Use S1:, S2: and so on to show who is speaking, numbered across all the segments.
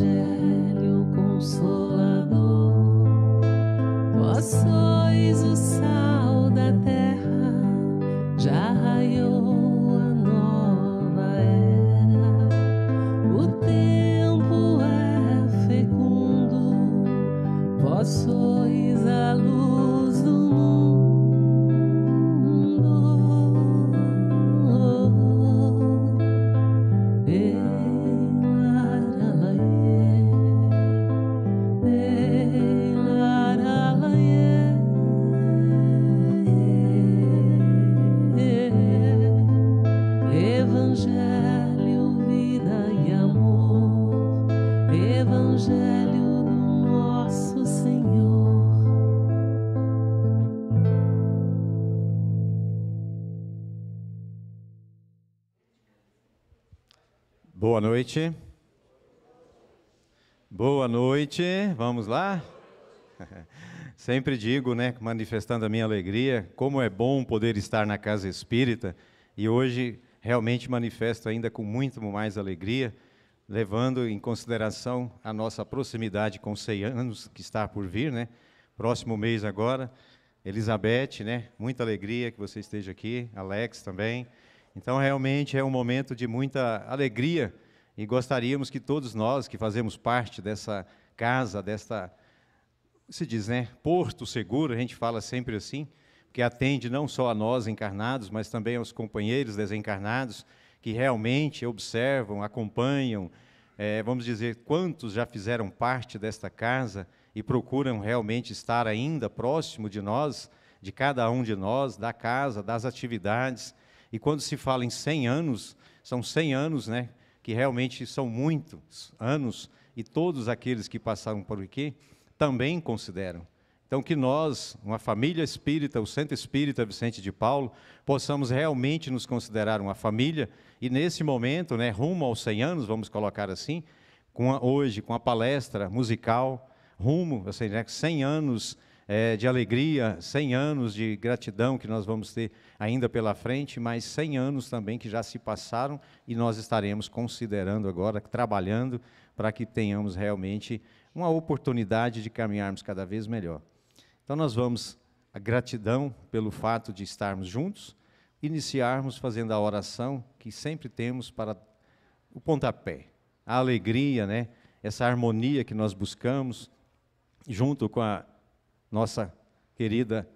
S1: Evangelho Consolador. Vós sois o sal da terra, já raiou a nova era. O tempo é fecundo, vós sois a luz do mundo. Evangelho, vida e amor, Evangelho do nosso Senhor.
S2: Boa noite. Boa noite. Vamos lá? Sempre digo, né, manifestando a minha alegria, como é bom poder estar na casa espírita, e hoje realmente manifesto ainda com muito mais alegria, levando em consideração a nossa proximidade com os 100 anos que está por vir, né? Próximo mês agora. Elizabeth, né? Muita alegria que você esteja aqui, Alex também. Então, realmente é um momento de muita alegria e gostaríamos que todos nós que fazemos parte dessa casa, desta, se diz, né? Porto seguro, a gente fala sempre assim, que atende não só a nós encarnados, mas também aos companheiros desencarnados, que realmente observam, acompanham, vamos dizer, quantos já fizeram parte desta casa e procuram realmente estar ainda próximo de nós, de cada um de nós, da casa, das atividades. E quando se fala em 100 anos, são 100 anos, né, que realmente são muitos anos, e todos aqueles que passaram por aqui também consideram. Então, que nós, uma família espírita, o Centro Espírita Vicente de Paulo, possamos realmente nos considerar uma família, e nesse momento, né, rumo aos 100 anos, vamos colocar assim, hoje, com a palestra musical, rumo, ou seja, 100 anos de alegria, 100 anos de gratidão que nós vamos ter ainda pela frente, mas 100 anos também que já se passaram, e nós estaremos considerando agora, trabalhando, para que tenhamos realmente uma oportunidade de caminharmos cada vez melhor. Então, nós vamos, a gratidão pelo fato de estarmos juntos, iniciarmos fazendo a oração que sempre temos para o pontapé, a alegria, né? Essa harmonia que nós buscamos, junto com a nossa querida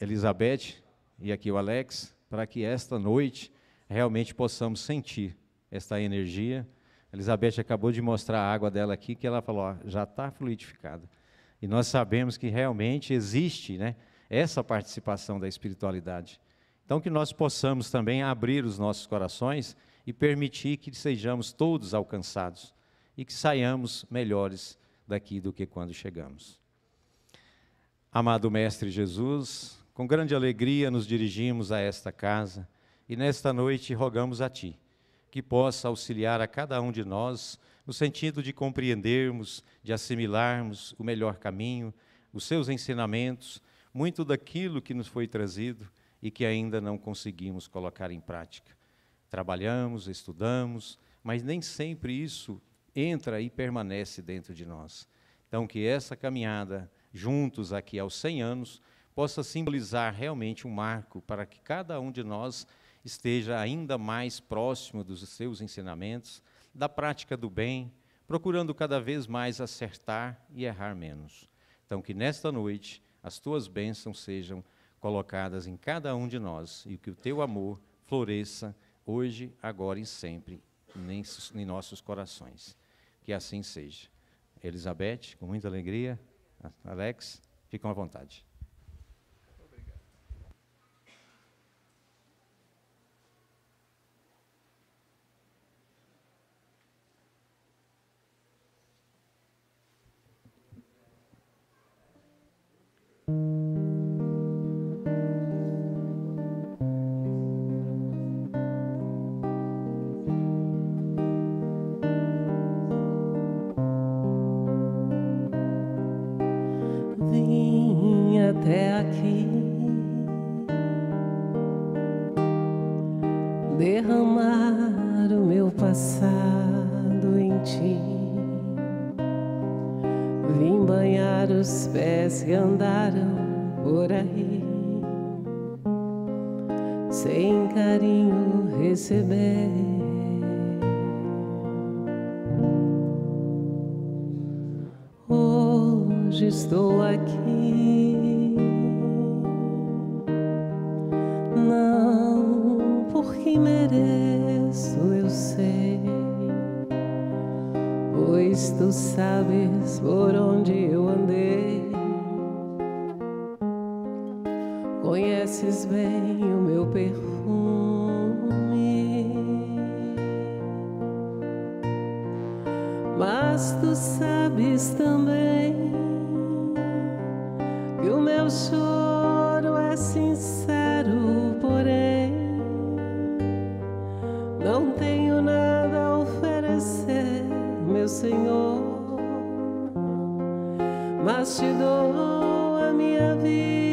S2: Elizabeth e aqui o Alex, para que esta noite realmente possamos sentir esta energia. A Elizabeth acabou de mostrar a água dela aqui, que ela falou, ó, já está fluidificada. E nós sabemos que realmente existe, né, essa participação da espiritualidade. Então, que nós possamos também abrir os nossos corações e permitir que sejamos todos alcançados e que saiamos melhores daqui do que quando chegamos. Amado Mestre Jesus, com grande alegria nos dirigimos a esta casa e nesta noite rogamos a Ti, que possa auxiliar a cada um de nós no sentido de compreendermos, de assimilarmos o melhor caminho, os Seus ensinamentos, muito daquilo que nos foi trazido e que ainda não conseguimos colocar em prática. Trabalhamos, estudamos, mas nem sempre isso entra e permanece dentro de nós. Então, que essa caminhada, juntos aqui aos 100 anos, possa simbolizar realmente um marco para que cada um de nós esteja ainda mais próximo dos seus ensinamentos, da prática do bem, procurando cada vez mais acertar e errar menos. Então, que nesta noite as Tuas bênçãos sejam colocadas em cada um de nós e que o Teu amor floresça hoje, agora e sempre em nossos corações. Que assim seja. Elizabeth, com muita alegria. Alex, fiquem à vontade.
S1: Vim até aqui derramar o meu passado em Ti. Vim banhar os pés que andaram por aí, sem carinho receber. Hoje estou aqui, não porque mereço, eu sei, pois tu sabes por onde eu andei. Conheces bem o meu perfume, mas tu sabes também que o meu choro é sincero, porém não tenho nada a oferecer, meu Senhor, mas te dou a minha vida.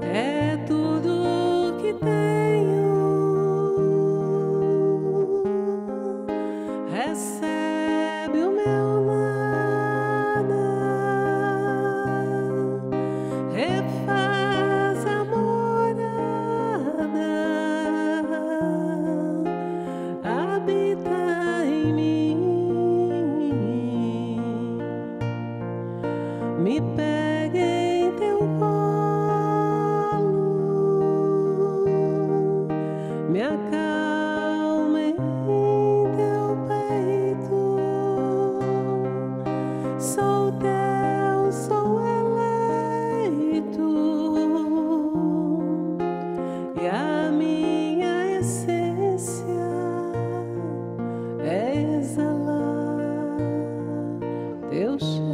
S1: É tudo que tenho, recebe o meu nada, refaz a morada, habita em mim, me pega em teu colo, me acalma em teu peito. Sou teu, sou eleito, e a minha essência é exalar teu cheiro.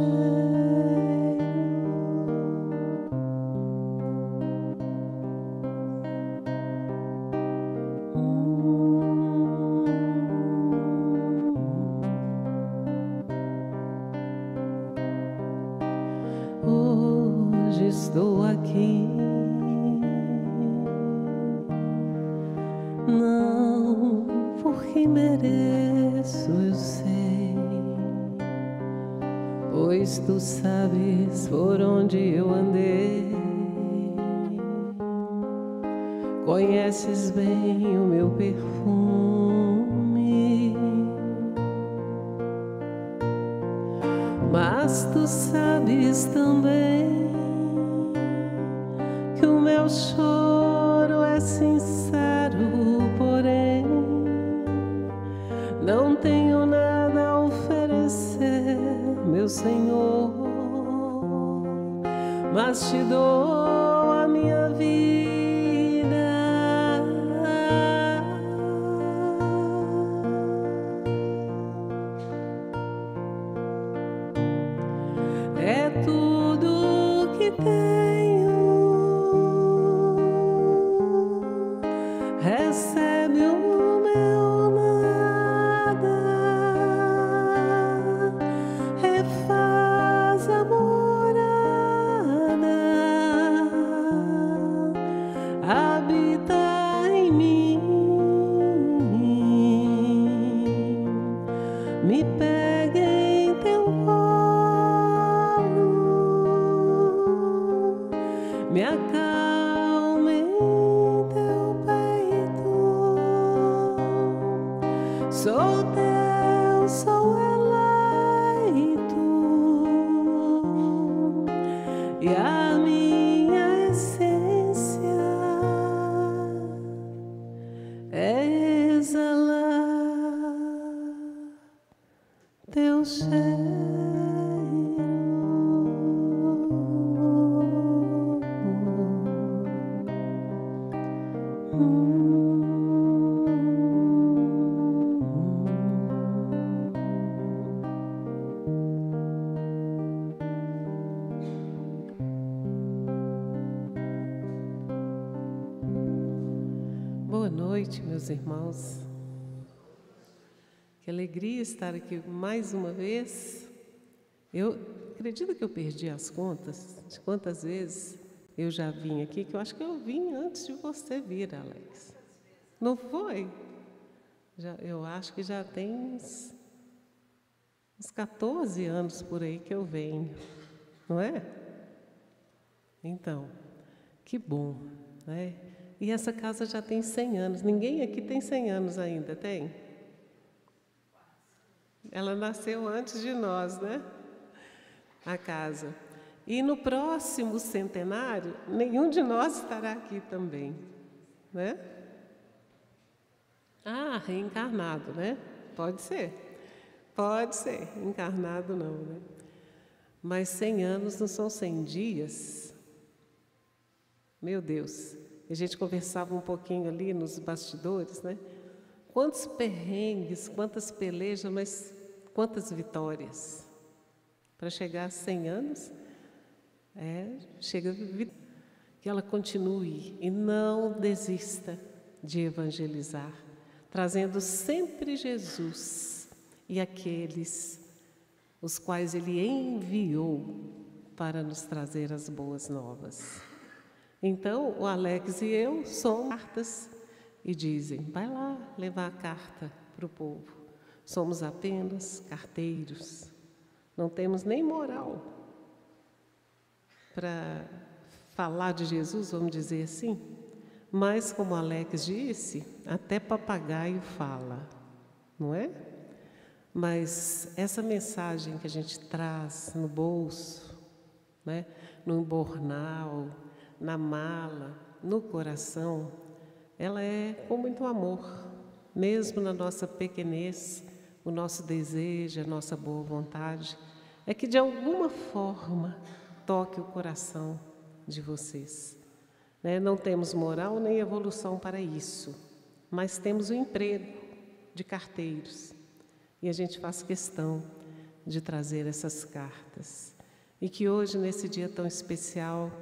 S1: Hoje estou aqui, não porque mereço, eu sei, pois tu sabes por onde eu andei. Conheces bem o meu perfume, mas tu sabes também que o meu choro é sincero, porém não tenho nada a oferecer, meu Senhor, mas te dou a minha vida. É tudo que tenho, recebe o meu nada, refaz a morada, habita em mim, me pega em teu colo, me acalma em teu peito. Sou teu, sou eleito, e a minha essência é exalar teu cheiro. Boa noite, meus irmãos. Que alegria estar aqui mais uma vez. Eu acredito que eu perdi as contas de quantas vezes eu já vim aqui, que eu acho que eu vim antes de você vir, Alex. Não foi? Eu acho que já tem uns 14 anos por aí que eu venho, não é? Então, que bom, né? E essa casa já tem 100 anos. Ninguém aqui tem 100 anos ainda, tem? Ela nasceu antes de nós, né? A casa. E no próximo centenário, nenhum de nós estará aqui também, né? Ah, reencarnado, né? Pode ser. Pode ser. Encarnado não, né? Mas 100 anos não são 100 dias. Meu Deus. A gente conversava um pouquinho ali nos bastidores, né? Quantos perrengues, quantas pelejas, mas quantas vitórias. Para chegar a 100 anos, chega que ela continue e não desista de evangelizar, trazendo sempre Jesus e aqueles os quais Ele enviou para nos trazer as boas novas. Então, o Alex e eu somos cartas e dizem, vai lá levar a carta para o povo. Somos apenas carteiros, não temos nem moral para falar de Jesus, vamos dizer assim. Mas, como o Alex disse, até papagaio fala, não é? Mas essa mensagem que a gente traz no bolso, né, no embornal, na mala, no coração, ela é com muito amor, mesmo na nossa pequenez, o nosso desejo, a nossa boa vontade, é que de alguma forma toque o coração de vocês. Né? Não temos moral nem evolução para isso, mas temos o emprego de carteiros. E a gente faz questão de trazer essas cartas. E que hoje, nesse dia tão especial,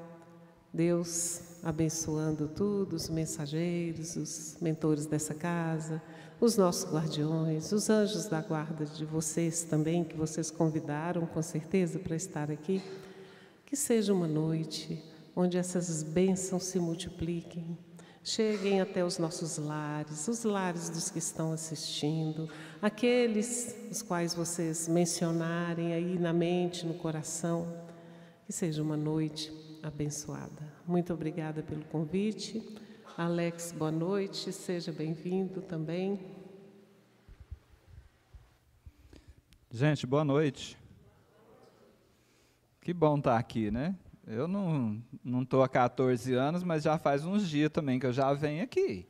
S1: Deus abençoando tudo, os mensageiros, os mentores dessa casa, os nossos guardiões, os anjos da guarda de vocês também, que vocês convidaram com certeza para estar aqui, que seja uma noite onde essas bênçãos se multipliquem, cheguem até os nossos lares, os lares dos que estão assistindo, aqueles os quais vocês mencionarem aí na mente, no coração, que seja uma noite abençoada. Muito obrigada pelo convite. Alex, boa noite, seja bem-vindo também.
S3: Gente, boa noite. Que bom estar aqui, né? Eu não estou há 14 anos, mas já faz uns dias também que eu já venho aqui.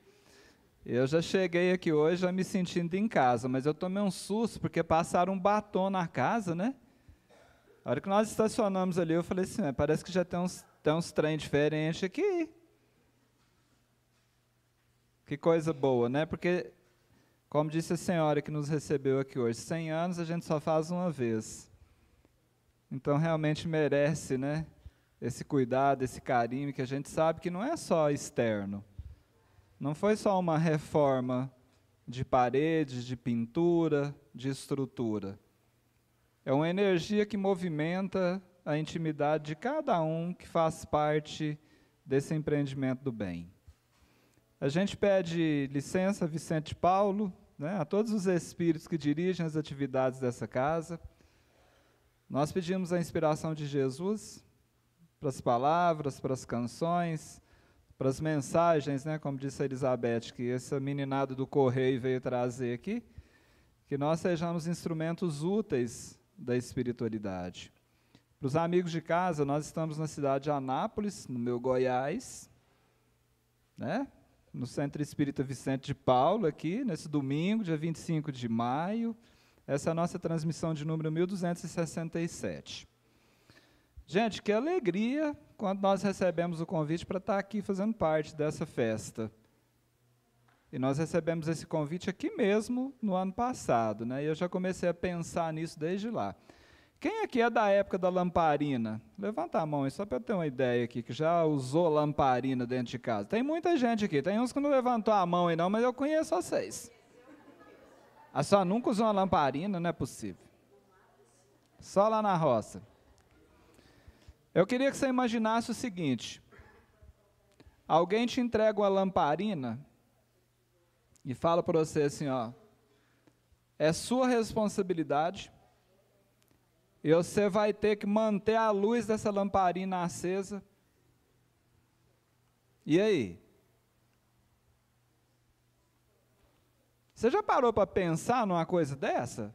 S3: Eu já cheguei aqui hoje já me sentindo em casa, mas eu tomei um susto porque passaram um batom na casa, né? A hora que nós estacionamos ali, eu falei assim, parece que já tem uns trem diferentes aqui. Que coisa boa, né? Porque, como disse a senhora que nos recebeu aqui hoje, 100 anos a gente só faz uma vez. Então, realmente merece, né? Esse cuidado, esse carinho, que a gente sabe que não é só externo. Não foi só uma reforma de paredes, de pintura, de estrutura. É uma energia que movimenta a intimidade de cada um que faz parte desse empreendimento do bem. A gente pede licença, Vicente Paulo, né, a todos os espíritos que dirigem as atividades dessa casa. Nós pedimos a inspiração de Jesus para as palavras, para as canções, para as mensagens, né, como disse a Elizabeth, que essa meninada do correio veio trazer aqui, que nós sejamos instrumentos úteis da espiritualidade. Para os amigos de casa, nós estamos na cidade de Anápolis, no meu Goiás, né? No Centro Espírita Vicente de Paulo, aqui, nesse domingo, dia 25 de maio. Essa é a nossa transmissão de número 1267. Gente, que alegria quando nós recebemos o convite para estar aqui fazendo parte dessa festa. E nós recebemos esse convite aqui mesmo no ano passado, né? E eu já comecei a pensar nisso desde lá. Quem aqui é da época da lamparina? Levanta a mão aí, só para eu ter uma ideia aqui, que já usou lamparina dentro de casa. Tem muita gente aqui, tem uns que não levantou a mão aí não, mas eu conheço vocês. A só nunca usou uma lamparina, não é possível. Só lá na roça. Eu queria que você imaginasse o seguinte, Alguém te entrega uma lamparina e fala para você assim, ó, é sua responsabilidade e você vai ter que manter a luz dessa lamparina acesa. E aí? Você já parou para pensar numa coisa dessa?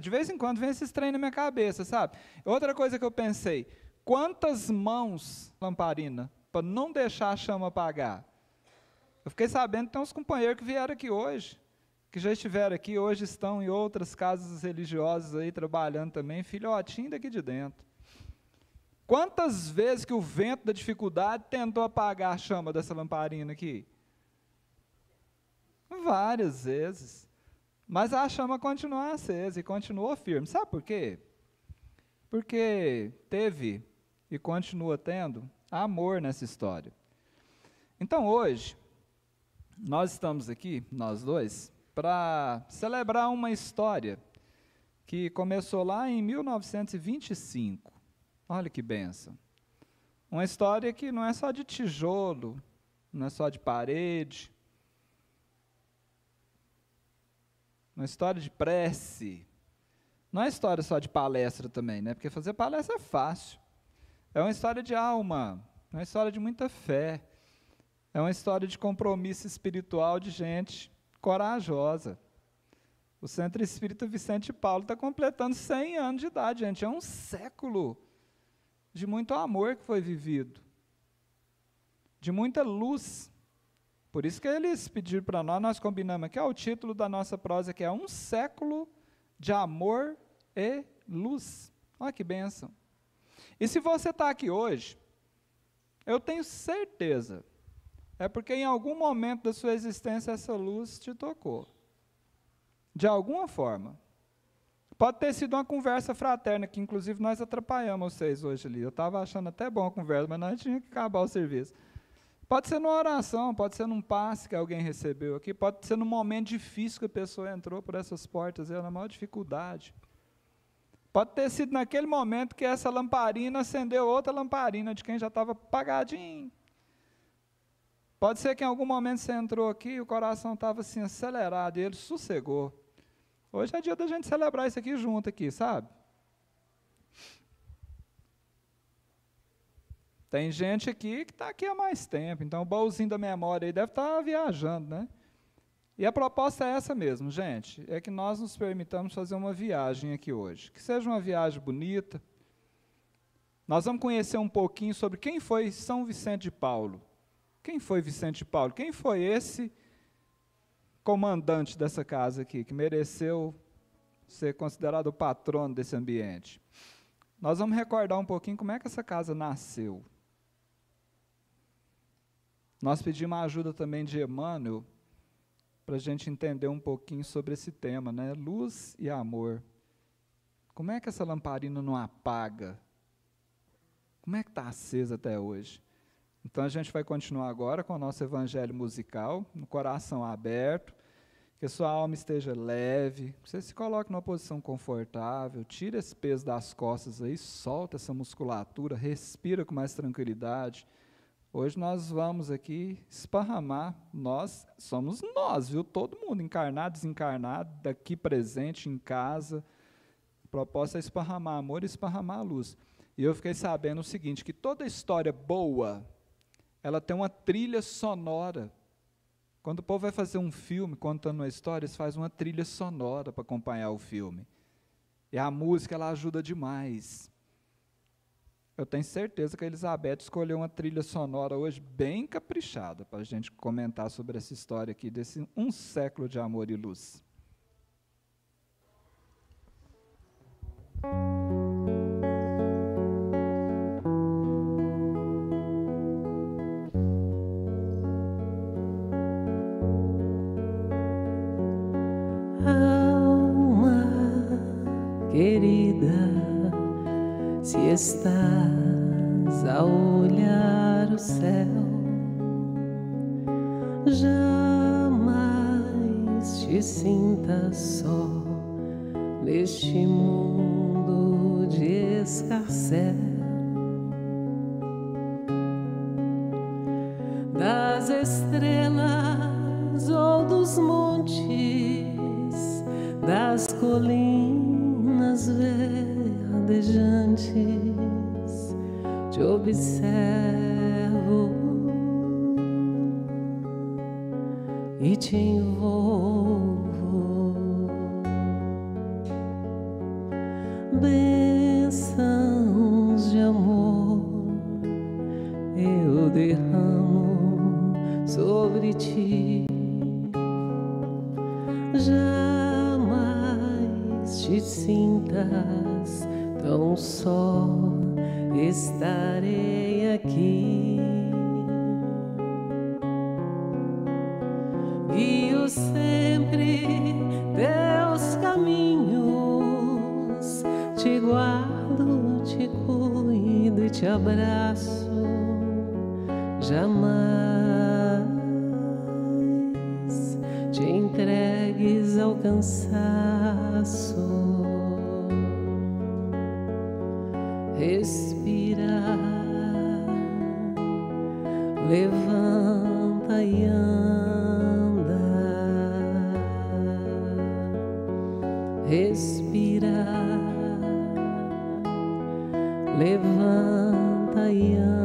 S3: De vez em quando vem esses trem na minha cabeça, sabe? Outra coisa que eu pensei, quantas mãos lamparina para não deixar a chama apagar? Eu fiquei sabendo que tem uns companheiros que vieram aqui hoje, que já estiveram aqui, hoje estão em outras casas religiosas aí, trabalhando também, filhotinho daqui de dentro. Quantas vezes que o vento da dificuldade tentou apagar a chama dessa lamparina aqui? Várias vezes. Mas a chama continua acesa e continuou firme. Sabe por quê? Porque teve e continua tendo amor nessa história. Então hoje, nós estamos aqui, nós dois, para celebrar uma história que começou lá em 1925. Olha que bênção. Uma história que não é só de tijolo, não é só de parede, uma história de prece. Não é história só de palestra também, né? Porque fazer palestra é fácil. É uma história de alma, é uma história de muita fé. É uma história de compromisso espiritual de gente corajosa. O Centro Espírita Vicente Paulo está completando 100 anos de idade, gente. É um século de muito amor que foi vivido, de muita luz. Por isso que eles pediram para nós combinamos aqui, o título da nossa prosa que é Um Século de Amor e Luz. Olha que bênção. E se você está aqui hoje, eu tenho certeza, é porque em algum momento da sua existência essa luz te tocou. De alguma forma. Pode ter sido uma conversa fraterna, que inclusive nós atrapalhamos vocês hoje ali. Eu estava achando até bom a conversa, mas nós tínhamos que acabar o serviço. Pode ser numa oração, pode ser num passe que alguém recebeu aqui, pode ser num momento difícil que a pessoa entrou por essas portas, na maior dificuldade. Pode ter sido naquele momento que essa lamparina acendeu outra lamparina de quem já estava apagadinho. Pode ser que em algum momento você entrou aqui e o coração estava assim acelerado e ele sossegou. Hoje é dia da gente celebrar isso aqui junto aqui, sabe? Tem gente aqui que está aqui há mais tempo, então o baúzinho da memória aí deve estar viajando, né? E a proposta é essa mesmo, gente, é que nós nos permitamos fazer uma viagem aqui hoje, que seja uma viagem bonita. Nós vamos conhecer um pouquinho sobre quem foi São Vicente de Paulo. Quem foi Vicente de Paulo? Quem foi esse comandante dessa casa aqui, que mereceu ser considerado o patrono desse ambiente? Nós vamos recordar um pouquinho como é que essa casa nasceu. Nós pedimos a ajuda também de Emmanuel, para a gente entender um pouquinho sobre esse tema, né? Luz e amor. Como é que essa lamparina não apaga? Como é que está acesa até hoje? Então a gente vai continuar agora com o nosso evangelho musical, no coração aberto, que a sua alma esteja leve, que você se coloque numa posição confortável, tira esse peso das costas aí, solta essa musculatura, respira com mais tranquilidade. Hoje nós vamos aqui esparramar, nós somos nós, viu? Todo mundo, encarnado, desencarnado, daqui presente, em casa. A proposta é esparramar amor e esparramar a luz. E eu fiquei sabendo o seguinte, que toda história boa, ela tem uma trilha sonora. Quando o povo vai fazer um filme, contando uma história, eles fazem uma trilha sonora para acompanhar o filme. E a música, ela ajuda demais. Eu tenho certeza que a Elizabeth escolheu uma trilha sonora hoje bem caprichada para a gente comentar sobre essa história aqui, desse um século de amor e luz.
S1: Querida, se estás a olhar o céu, jamais te sintas só neste mundo de escarcéu. das estrelas ou dos montes, das colinas verdejantes, te observo e te envolvo. Bênçãos de amor eu derramo sobre ti. Jamais te sintas tão só, estarei aqui. Guio sempre teus caminhos, te guardo, te cuido e te abraço. Jamais te entregues ao cansaço. Respira, levanta e anda. Respira, levanta e anda.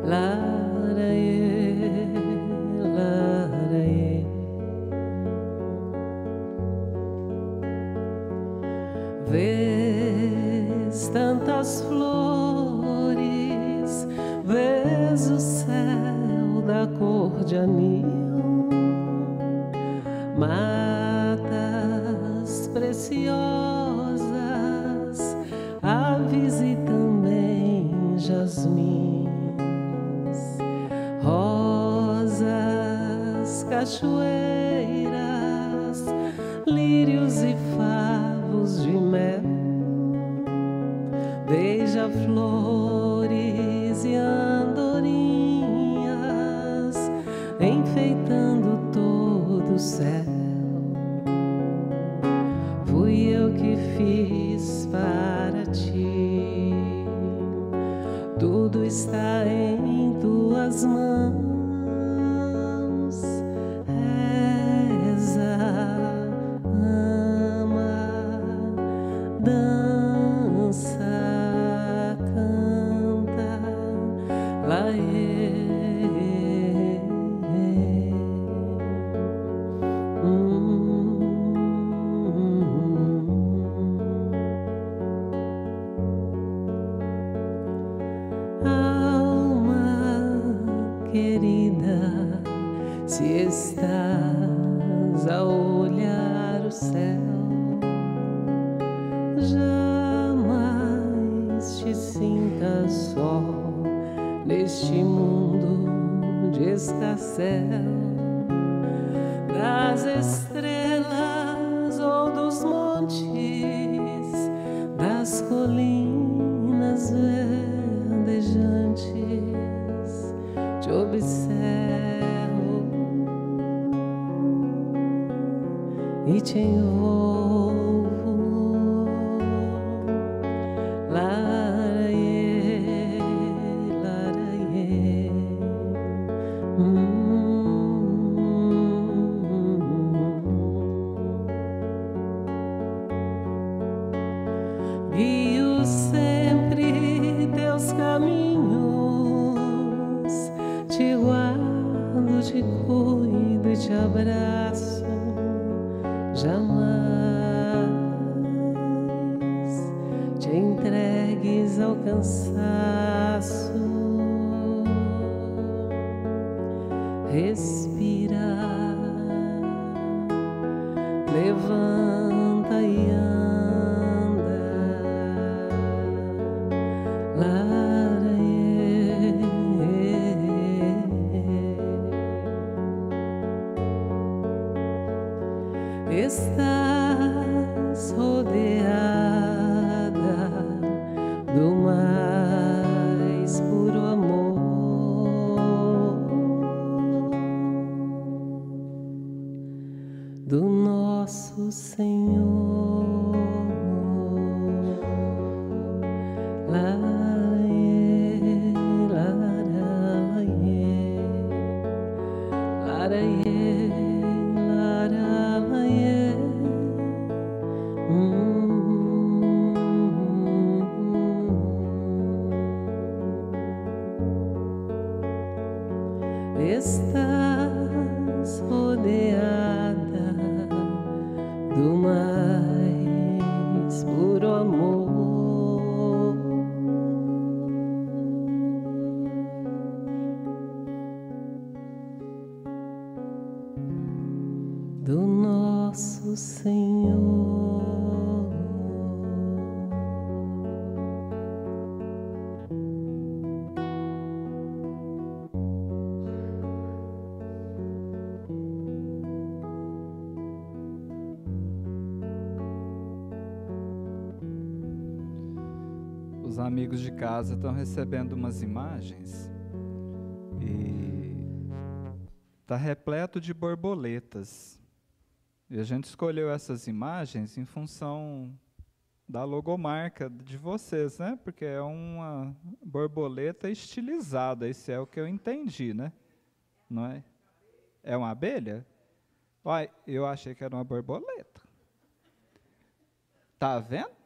S1: Laraê, laraê. Vês tantas flores, vês o céu da cor de anil, matas preciosas, aves e também jasmins, rosas, cachoeiras, lírios e favos de mel, beija-flores e andorinhas, enfeitando todo o céu. Fui eu que fiz para ti, tudo está em tuas mãos. Reza, ama, dança, canta, laê. Querida, se estás a olhar o céu, jamais te sintas só neste mundo de escarcéu, das estrelas ou dos montes, das colinas verdejantes, te observo e te envolvo. Laraê, laraê. Guio sempre teus caminhos, te guardo, te cuido e te abraço. Jamais te entregues ao cansaço. Respira, levanta e anda. Laraê. Estás rodeada do mais puro amor, do nosso Senhor. Laraê. estás rodeada do mais puro amor. Do nosso Senhor.
S3: Os amigos de casa estão recebendo umas imagens e está repleto de borboletas. E a gente escolheu essas imagens em função da logomarca de vocês, né? Porque é uma borboleta estilizada, esse é o que eu entendi, né? Não é? É uma abelha? Uai, eu achei que era uma borboleta. Tá vendo?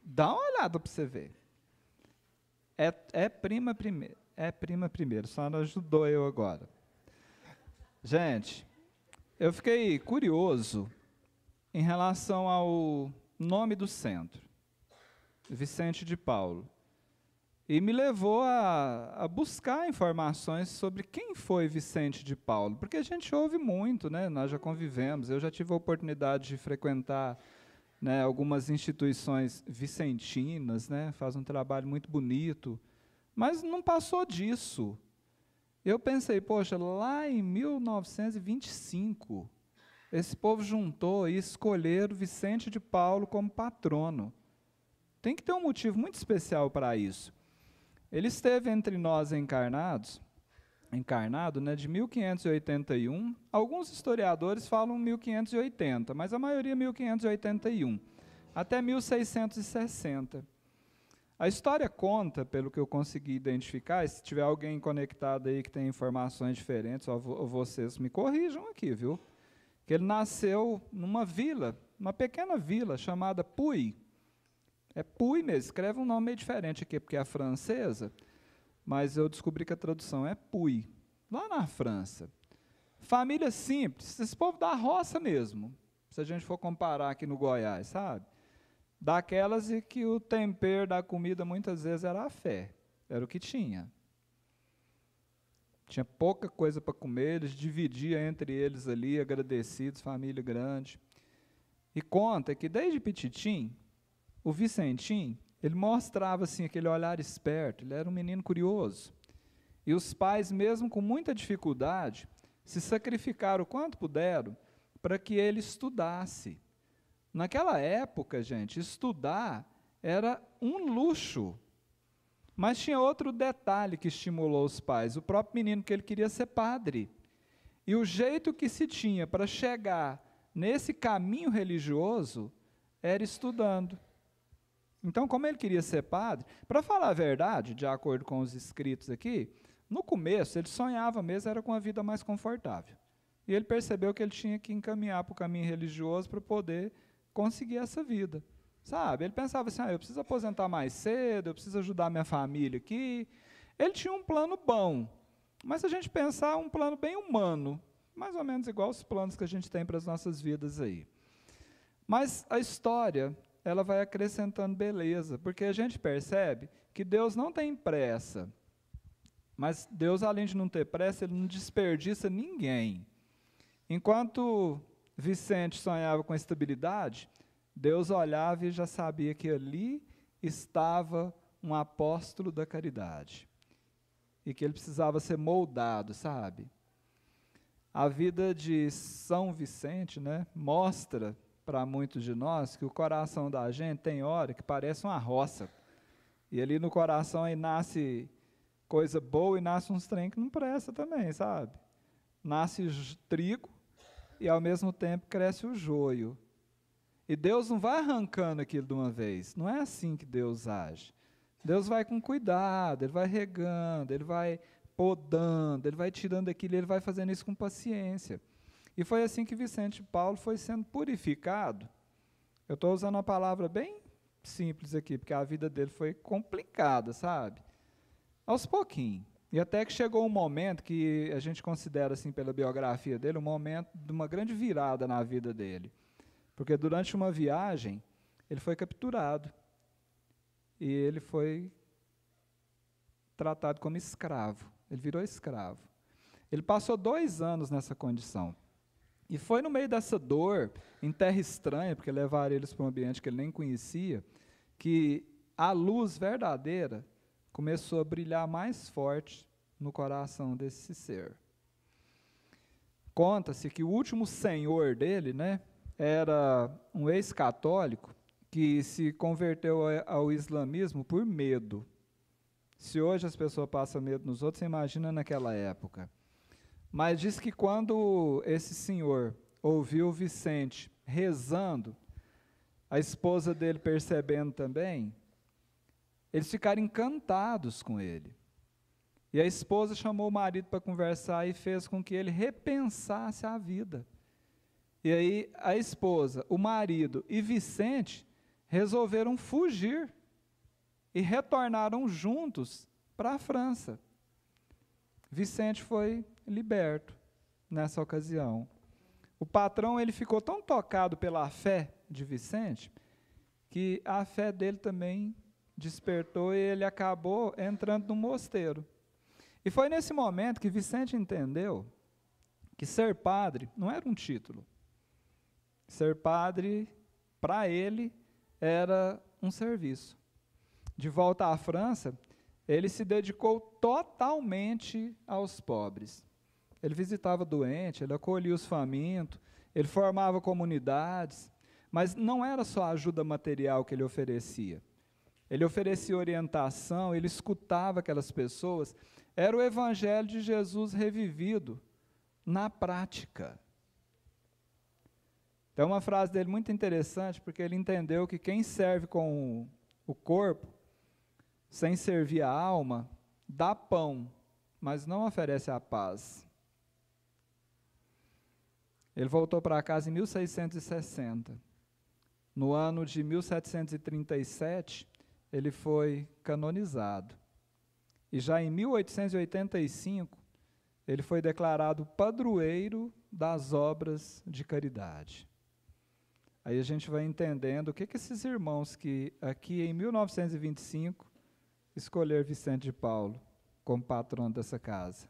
S3: Dá uma olhada para você ver. É prima primeiro, só não ajudou eu agora. Gente, eu fiquei curioso em relação ao nome do centro, Vicente de Paulo, e me levou a buscar informações sobre quem foi Vicente de Paulo, porque a gente ouve muito, né? Nós já convivemos, eu já tive a oportunidade de frequentar, né, algumas instituições vicentinas, né? Faz um trabalho muito bonito, mas não passou disso. Eu pensei, poxa, lá em 1925, esse povo juntou e escolheram Vicente de Paulo como patrono. Tem que ter um motivo muito especial para isso. Ele esteve entre nós encarnado, né, de 1581. Alguns historiadores falam 1580, mas a maioria 1581, até 1660. A história conta, pelo que eu consegui identificar, e se tiver alguém conectado aí que tem informações diferentes, ou vocês me corrijam aqui, viu? Que ele nasceu numa vila, uma pequena vila chamada Puy. É Puy mesmo, escreve um nome meio diferente aqui, porque é francesa, mas eu descobri que a tradução é Puy, lá na França. Família simples, esse povo da roça mesmo, se a gente for comparar aqui no Goiás, sabe? Daquelas e que o tempero da comida muitas vezes era a fé, era o que tinha. Tinha pouca coisa para comer, eles dividiam entre eles ali, agradecidos, família grande. E conta que desde pititim, o Vicentinho, ele mostrava assim, aquele olhar esperto, ele era um menino curioso. E os pais, mesmo com muita dificuldade, se sacrificaram o quanto puderam para que ele estudasse. Naquela época, gente, estudar era um luxo. Mas tinha outro detalhe que estimulou os pais. O próprio menino, que ele queria ser padre. E o jeito que se tinha para chegar nesse caminho religioso era estudando. Então, como ele queria ser padre, para falar a verdade, de acordo com os escritos aqui, no começo ele sonhava mesmo, era com a vida mais confortável. E ele percebeu que ele tinha que encaminhar para o caminho religioso para poder conseguir essa vida, sabe? Ele pensava assim, eu preciso aposentar mais cedo, eu preciso ajudar minha família aqui. Ele tinha um plano bom, mas se a gente pensar, um plano bem humano, mais ou menos igual os planos que a gente tem para as nossas vidas aí. Mas a história, ela vai acrescentando beleza, porque a gente percebe que Deus não tem pressa, mas Deus, além de não ter pressa, Ele não desperdiça ninguém. Enquanto Vicente sonhava com estabilidade, Deus olhava e já sabia que ali estava um apóstolo da caridade e que ele precisava ser moldado, sabe? A vida de São Vicente, né, mostra para muitos de nós que o coração da gente tem hora que parece uma roça, e ali no coração aí nasce coisa boa e nasce uns trem que não presta também, sabe? Nasce trigo e ao mesmo tempo cresce o joio. E Deus não vai arrancando aquilo de uma vez. Não é assim que Deus age. Deus vai com cuidado, Ele vai regando, Ele vai podando, Ele vai tirando aquilo, Ele vai fazendo isso com paciência. E foi assim que Vicente de Paulo foi sendo purificado. Eu estou usando uma palavra bem simples aqui, porque a vida dele foi complicada, sabe? Aos pouquinhos. E até que chegou um momento que a gente considera, assim, pela biografia dele, um momento de uma grande virada na vida dele. Porque durante uma viagem, ele foi capturado. E ele foi tratado como escravo. Ele virou escravo. Ele passou 2 anos nessa condição. E foi no meio dessa dor, em terra estranha, porque levaram eles para um ambiente que ele nem conhecia, que a luz verdadeira começou a brilhar mais forte no coração desse ser. Conta-se que o último senhor dele, né, era um ex-católico que se converteu ao islamismo por medo. Se hoje as pessoas passam medo nos outros, você imagina naquela época. Mas diz que quando esse senhor ouviu Vicente rezando, a esposa dele percebendo também, eles ficaram encantados com ele. E a esposa chamou o marido para conversar e fez com que ele repensasse a vida. E aí a esposa, o marido e Vicente resolveram fugir e retornaram juntos para a França. Vicente foi liberto nessa ocasião. O patrão ele ficou tão tocado pela fé de Vicente que a fé dele também despertou e ele acabou entrando no mosteiro. E foi nesse momento que Vicente entendeu que ser padre não era um título. Ser padre, para ele, era um serviço. De volta à França, ele se dedicou totalmente aos pobres. Ele visitava doente, ele acolhia os famintos, ele formava comunidades, mas não era só a ajuda material que ele oferecia. Ele oferecia orientação, ele escutava aquelas pessoas. Era o evangelho de Jesus revivido na prática. Tem uma frase dele muito interessante, porque ele entendeu que quem serve com o corpo, sem servir a alma, dá pão, mas não oferece a paz. Ele voltou para casa em 1660. No ano de 1737, ele foi canonizado. E já em 1885, ele foi declarado padroeiro das obras de caridade. Aí a gente vai entendendo o que esses irmãos que aqui em 1925 escolheram Vicente de Paulo como patrono dessa casa.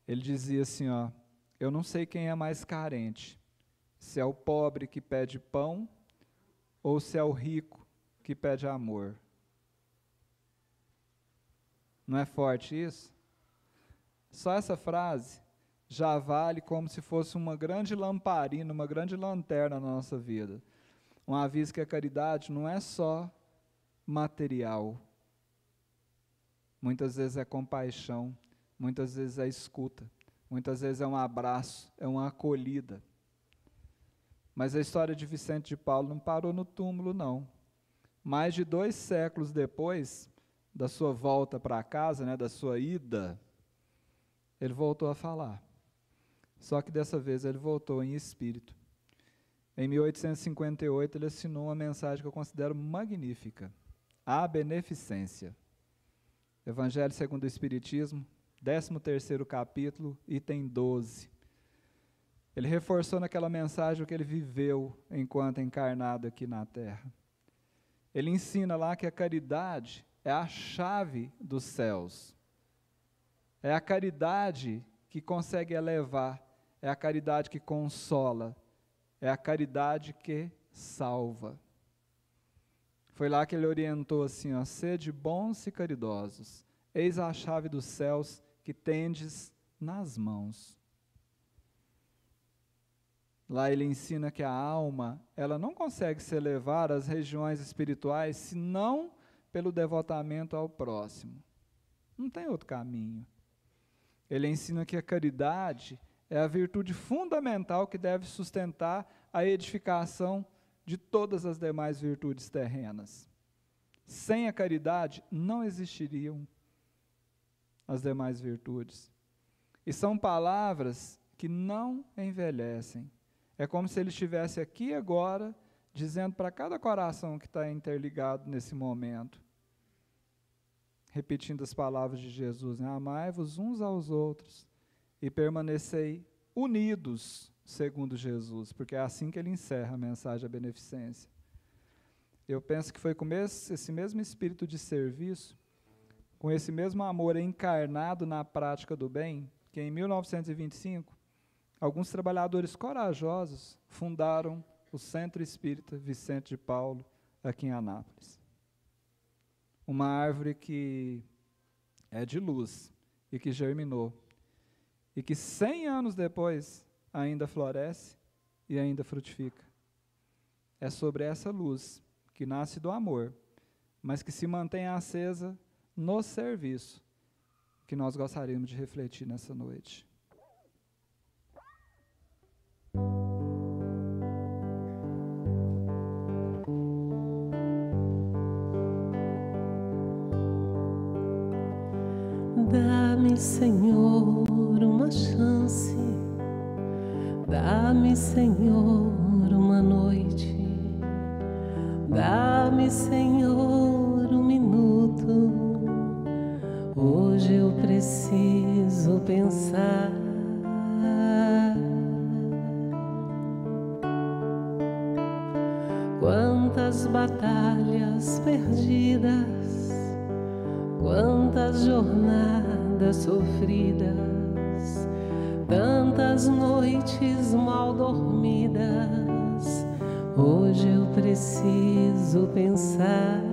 S3: Ele dizia assim, ó, eu não sei quem é mais carente, se é o pobre que pede pão ou se é o rico que pede amor. Não é forte isso? Só essa frase já vale como se fosse uma grande lamparina, uma grande lanterna na nossa vida. Um aviso que a caridade não é só material. Muitas vezes é compaixão, muitas vezes é escuta, muitas vezes é um abraço, é uma acolhida. Mas a história de Vicente de Paulo não parou no túmulo, não. Mais de 2 séculos depois da sua volta para casa, né, da sua ida, ele voltou a falar. Só que dessa vez ele voltou em espírito. Em 1858 ele assinou uma mensagem que eu considero magnífica, a beneficência. Evangelho segundo o Espiritismo, 13º capítulo, item 12. Ele reforçou naquela mensagem o que ele viveu enquanto encarnado aqui na Terra. Ele ensina lá que a caridade é a chave dos céus. É a caridade que consegue elevar, é a caridade que consola, é a caridade que salva. Foi lá que ele orientou assim, ó, sede bons e caridosos, eis a chave dos céus que tendes nas mãos. Lá ele ensina que a alma, ela não consegue se elevar às regiões espirituais, senão pelo devotamento ao próximo. Não tem outro caminho. Ele ensina que a caridade é a virtude fundamental que deve sustentar a edificação de todas as demais virtudes terrenas. Sem a caridade, não existiriam as demais virtudes. E são palavras que não envelhecem. É como se ele estivesse aqui agora, dizendo para cada coração que está interligado nesse momento, repetindo as palavras de Jesus, né? Amai-vos uns aos outros e permanecei unidos, segundo Jesus, porque é assim que ele encerra a mensagem da beneficência. Eu penso que foi com esse mesmo espírito de serviço, com esse mesmo amor encarnado na prática do bem, que em 1925, alguns trabalhadores corajosos fundaram o Centro Espírita Vicente de Paulo, aqui em Anápolis. Uma árvore que é de luz e que germinou, e que 100 anos depois ainda floresce e ainda frutifica. É sobre essa luz que nasce do amor, mas que se mantém acesa no serviço, que nós gostaríamos de refletir nessa noite.
S1: Dá-me, Senhor, uma chance, dá-me, Senhor, uma noite, dá-me, Senhor, um minuto. Hoje eu preciso pensar. Quantas batalhas perdidas, quantas jornadas sofridas, tantas noites mal dormidas. Hoje eu preciso pensar.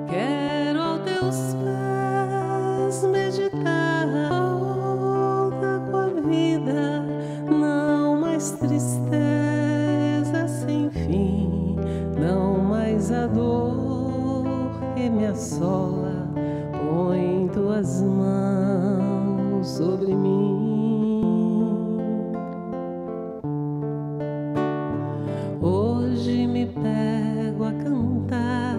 S1: Quero aos teus pés meditar, volta com a vida, não mais tristeza sem fim, não mais a dor que me assola. Põe tuas mãos sobre mim. Hoje me pego a cantar,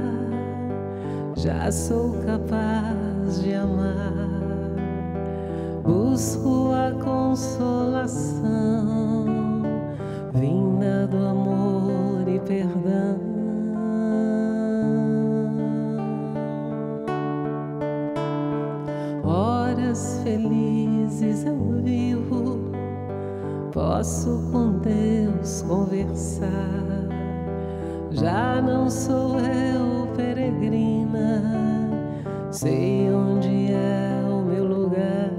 S1: já sou capaz de amar. Busco a consolação vinda do amor e perdão. Horas felizes eu vivo, posso com Deus conversar. Já não sou eu peregrina, sei onde é o meu lugar.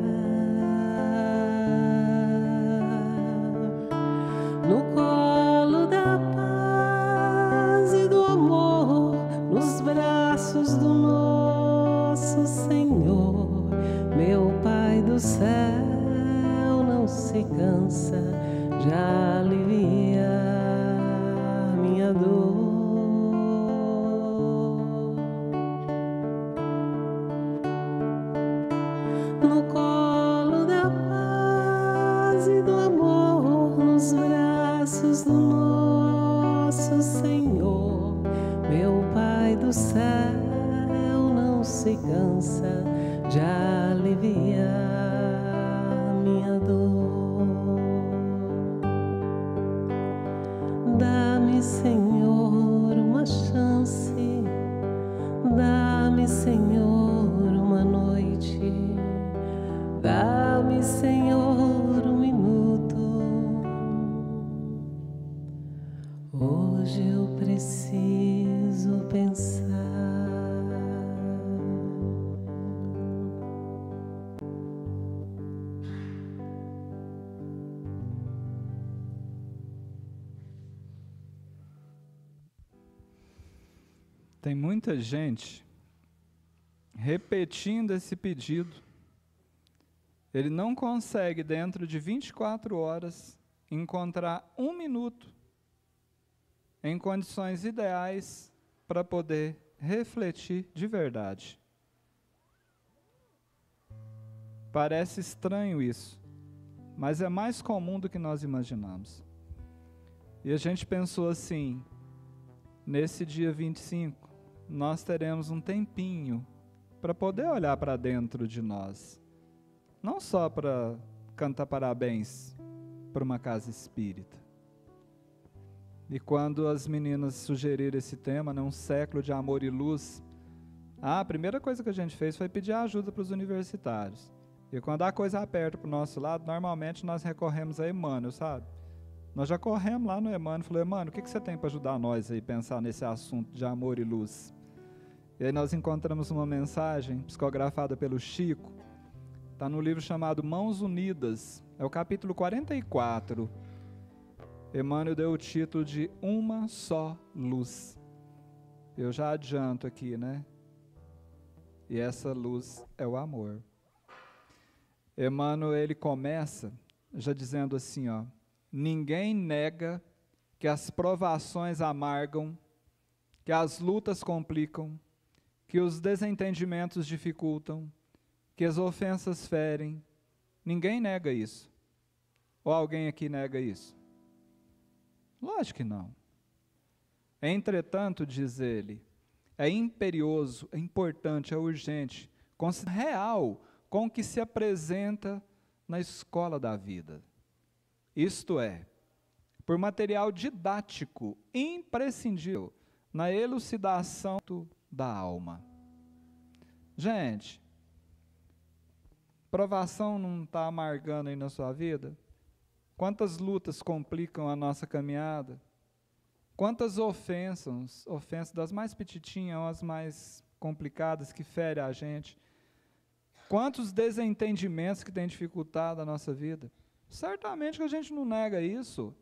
S1: No colo da paz e do amor, nos braços do nosso Senhor. Meu Pai do céu não se cansa de aliviar minha dor. No colo da paz e do amor, nos braços do nosso Senhor. Meu Pai do céu não se cansa de aliviar minha dor. Dá-me, Senhor, uma chance, dá-me, Senhor, uma noite, dá-me, Senhor, um minuto. Hoje eu preciso pensar.
S3: Tem muita gente repetindo esse pedido. Ele não consegue, dentro de 24 horas, encontrar um minuto em condições ideais para poder refletir de verdade. Parece estranho isso, mas é mais comum do que nós imaginamos. E a gente pensou assim, nesse dia 25, nós teremos um tempinho para poder olhar para dentro de nós. Não só para cantar parabéns para uma casa espírita, E quando as meninas sugeriram esse tema, né, um século de amor e luz, a primeira coisa que a gente fez foi pedir ajuda para os universitários. E quando a coisa aperta para o nosso lado, normalmente nós recorremos a Emmanuel, sabe? Nós já corremos lá no Emmanuel e falamos: Emmanuel, o que você tem para ajudar nós aí a pensar nesse assunto de amor e luz? E aí nós encontramos uma mensagem psicografada pelo Chico, está no livro chamado Mãos Unidas, é o capítulo 44. Emmanuel deu o título de Uma Só Luz. Eu já adianto aqui, né? E essa luz é o amor. Emmanuel, ele começa já dizendo assim, ó: ninguém nega que as provações amargam, que as lutas complicam, que os desentendimentos dificultam, que as ofensas ferem. Ninguém nega isso. Ou alguém aqui nega isso? Lógico que não. Entretanto, diz ele, é imperioso, é importante, é urgente, real com o que se apresenta na escola da vida. Isto é, por material didático imprescindível na elucidação da alma. Gente, provação não está amargando aí na sua vida? Quantas lutas complicam a nossa caminhada? Quantas ofensas das mais petitinhas às mais complicadas que ferem a gente? Quantos desentendimentos que têm dificultado a nossa vida? Certamente que a gente não nega isso.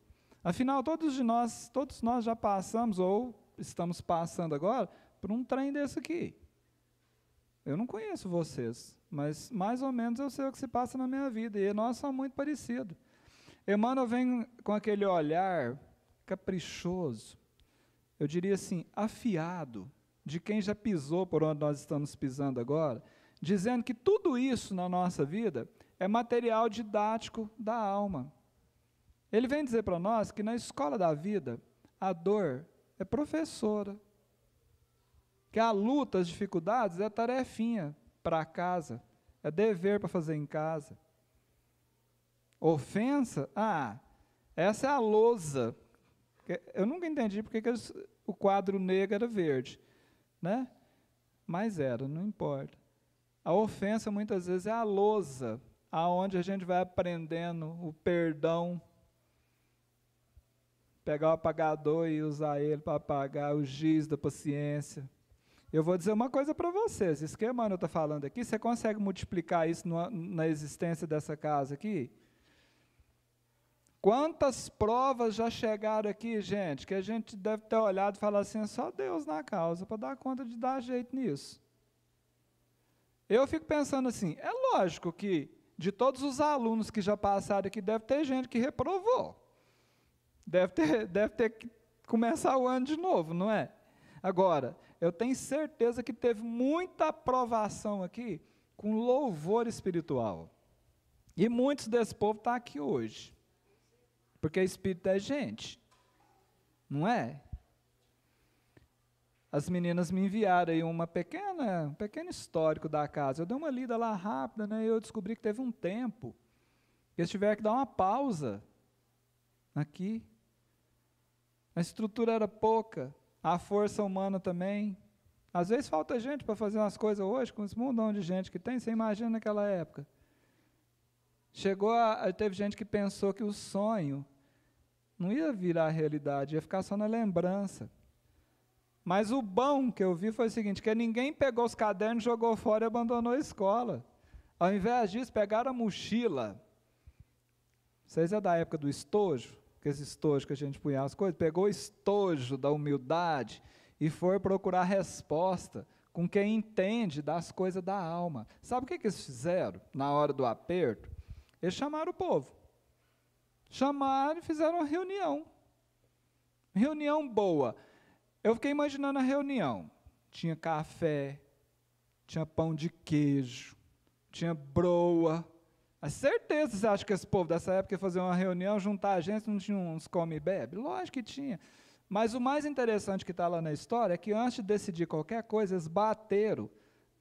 S3: Afinal, todos nós já passamos, ou estamos passando agora, por um trem desse aqui. Eu não conheço vocês, mas mais ou menos eu sei o que se passa na minha vida, e nós somos muito parecidos. Emmanuel vem com aquele olhar caprichoso, eu diria assim, afiado, de quem já pisou por onde nós estamos pisando agora, dizendo que tudo isso na nossa vida é material didático da alma. Ele vem dizer para nós que na escola da vida, a dor é professora, que a luta, as dificuldades é tarefinha para casa, é dever para fazer em casa. Ofensa, essa é a lousa. Eu nunca entendi porque que o quadro negro era verde, né? Mas era, não importa. A ofensa muitas vezes é a lousa, aonde a gente vai aprendendo o perdão, pegar o apagador e usar ele para apagar o giz da paciência. Eu vou dizer uma coisa para vocês, isso que Emmanuel está falando aqui, você consegue multiplicar isso na existência dessa casa aqui? Quantas provas já chegaram aqui, gente, que a gente deve ter olhado e falado assim, é só Deus na causa para dar conta de dar jeito nisso. Eu fico pensando assim, é lógico que de todos os alunos que já passaram aqui, deve ter gente que reprovou. Deve ter que começar o ano de novo, não é? Agora, eu tenho certeza que teve muita aprovação aqui com louvor espiritual. E muitos desse povo estão aqui hoje. Porque espírito é gente, não é? As meninas me enviaram aí um pequeno histórico da casa. Eu dei uma lida lá rápida, né, e eu descobri que teve um tempo que eles tiveram que dar uma pausa aqui. A estrutura era pouca, a força humana também. Às vezes falta gente para fazer umas coisas hoje, com esse mundão de gente que tem, você imagina naquela época. Teve gente que pensou que o sonho não ia virar realidade, ia ficar só na lembrança. Mas o bom que eu vi foi o seguinte, que ninguém pegou os cadernos, jogou fora e abandonou a escola. Ao invés disso, pegaram a mochila. Vocês é da época do estojo, aqueles estojos que a gente punha as coisas, pegou o estojo da humildade e foi procurar resposta com quem entende das coisas da alma. Sabe o que eles fizeram na hora do aperto? Eles chamaram o povo. Chamaram e fizeram uma reunião. Reunião boa. Eu fiquei imaginando a reunião. Tinha café, tinha pão de queijo, tinha broa. A certeza, você acha que esse povo dessa época ia fazer uma reunião, juntar a gente, não tinha uns come e bebe? Lógico que tinha. Mas o mais interessante que está lá na história é que antes de decidir qualquer coisa, eles bateram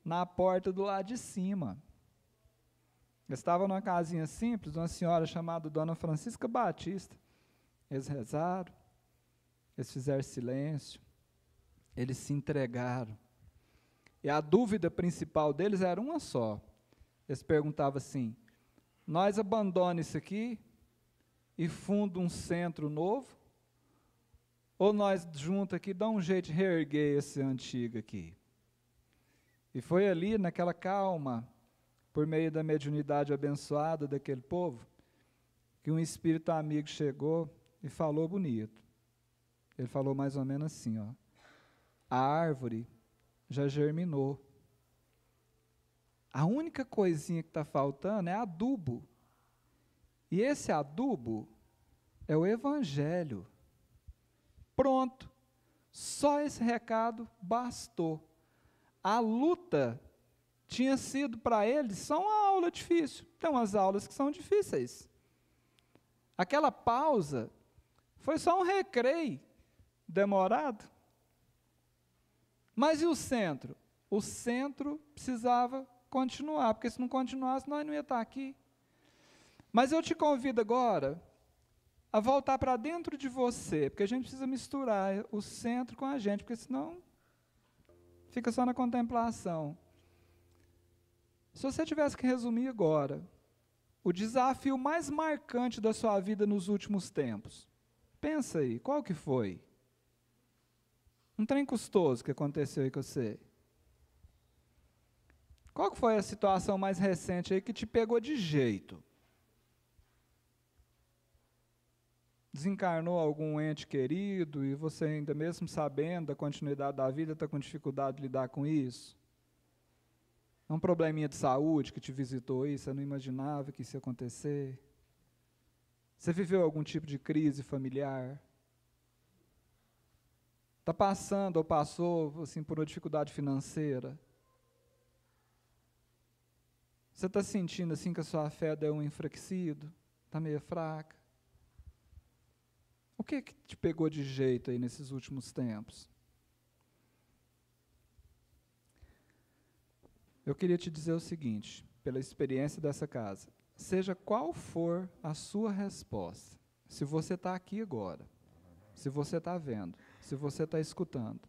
S3: na porta do lado de cima. Eles estavam numa casinha simples, uma senhora chamada Dona Francisca Batista. Eles rezaram, eles fizeram silêncio, eles se entregaram. E a dúvida principal deles era uma só. Eles perguntavam assim: nós abandonamos isso aqui e funda um centro novo? Ou nós juntos aqui dá um jeito de reerguer esse antigo aqui? E foi ali, naquela calma, por meio da mediunidade abençoada daquele povo, que um espírito amigo chegou e falou bonito. Ele falou mais ou menos assim, ó: a árvore já germinou. A única coisinha que está faltando é adubo. E esse adubo é o Evangelho. Pronto. Só esse recado bastou. A luta tinha sido para eles só uma aula difícil. Tem umas aulas que são difíceis. Aquela pausa foi só um recreio demorado. Mas e o centro? O centro precisava continuar, porque se não continuasse, nós não ia estar aqui. Mas eu te convido agora a voltar para dentro de você, porque a gente precisa misturar o centro com a gente, porque senão fica só na contemplação. Se você tivesse que resumir agora, o desafio mais marcante da sua vida nos últimos tempos, pensa aí, qual que foi? Um trem custoso que aconteceu aí com você. Qual que foi a situação mais recente aí que te pegou de jeito? Desencarnou algum ente querido e você ainda mesmo sabendo da continuidade da vida está com dificuldade de lidar com isso? É um probleminha de saúde que te visitou aí, você não imaginava que isso ia acontecer? Você viveu algum tipo de crise familiar? Está passando ou passou assim, por uma dificuldade financeira? Você está sentindo assim que a sua fé deu um enfraquecido? Está meio fraca? O que te pegou de jeito aí nesses últimos tempos? Eu queria te dizer o seguinte, pela experiência dessa casa, seja qual for a sua resposta, se você está aqui agora, se você está vendo, se você está escutando,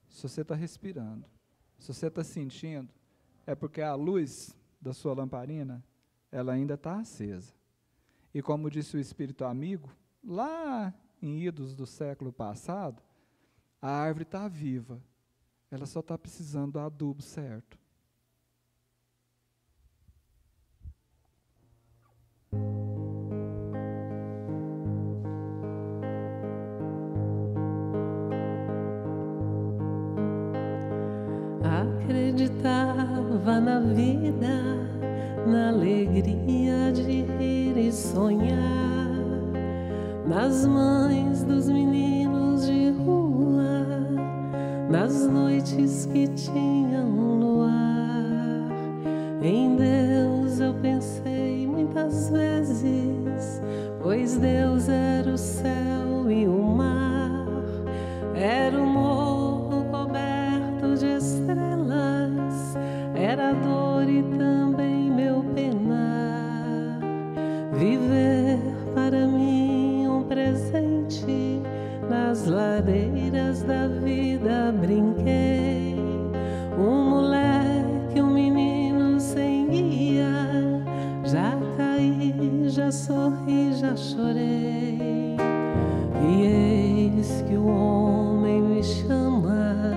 S3: se você está respirando, se você está sentindo, é porque a luz da sua lamparina, ela ainda está acesa. E como disse o espírito amigo, lá em idos do século passado, a árvore está viva, ela só está precisando do adubo certo.
S1: Acreditava na vida, na alegria de rir e sonhar, nas mães dos meninos de rua, nas noites que tinham luar. Em Deus eu pensei muitas vezes, pois Deus era o céu e o mar, era o morro coberto de estrelas, era a dor e também meu penar. Viver para mim um presente, nas ladeiras da vida brinquei, um moleque, um menino sem guia, já caí, já sorri, já chorei. E eis que o homem me chama,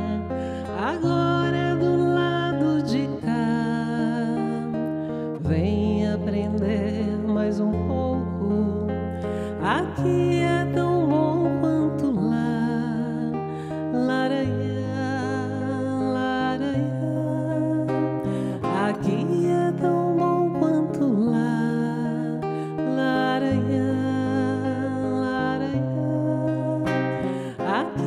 S1: agora do lado de cá. Vem aprender mais um pouco, aqui é tão bom quanto lá. Laraiá, laraiá, aqui é tão bom quanto lá. Laraiá, laraiá, aqui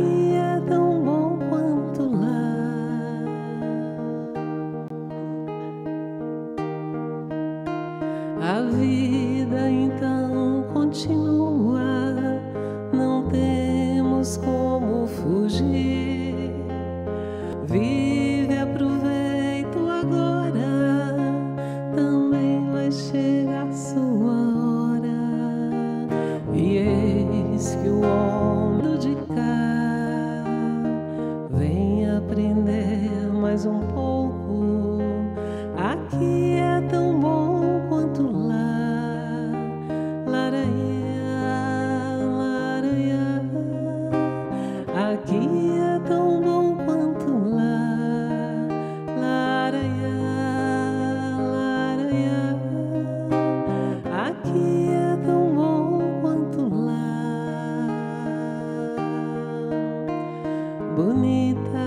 S1: Bonita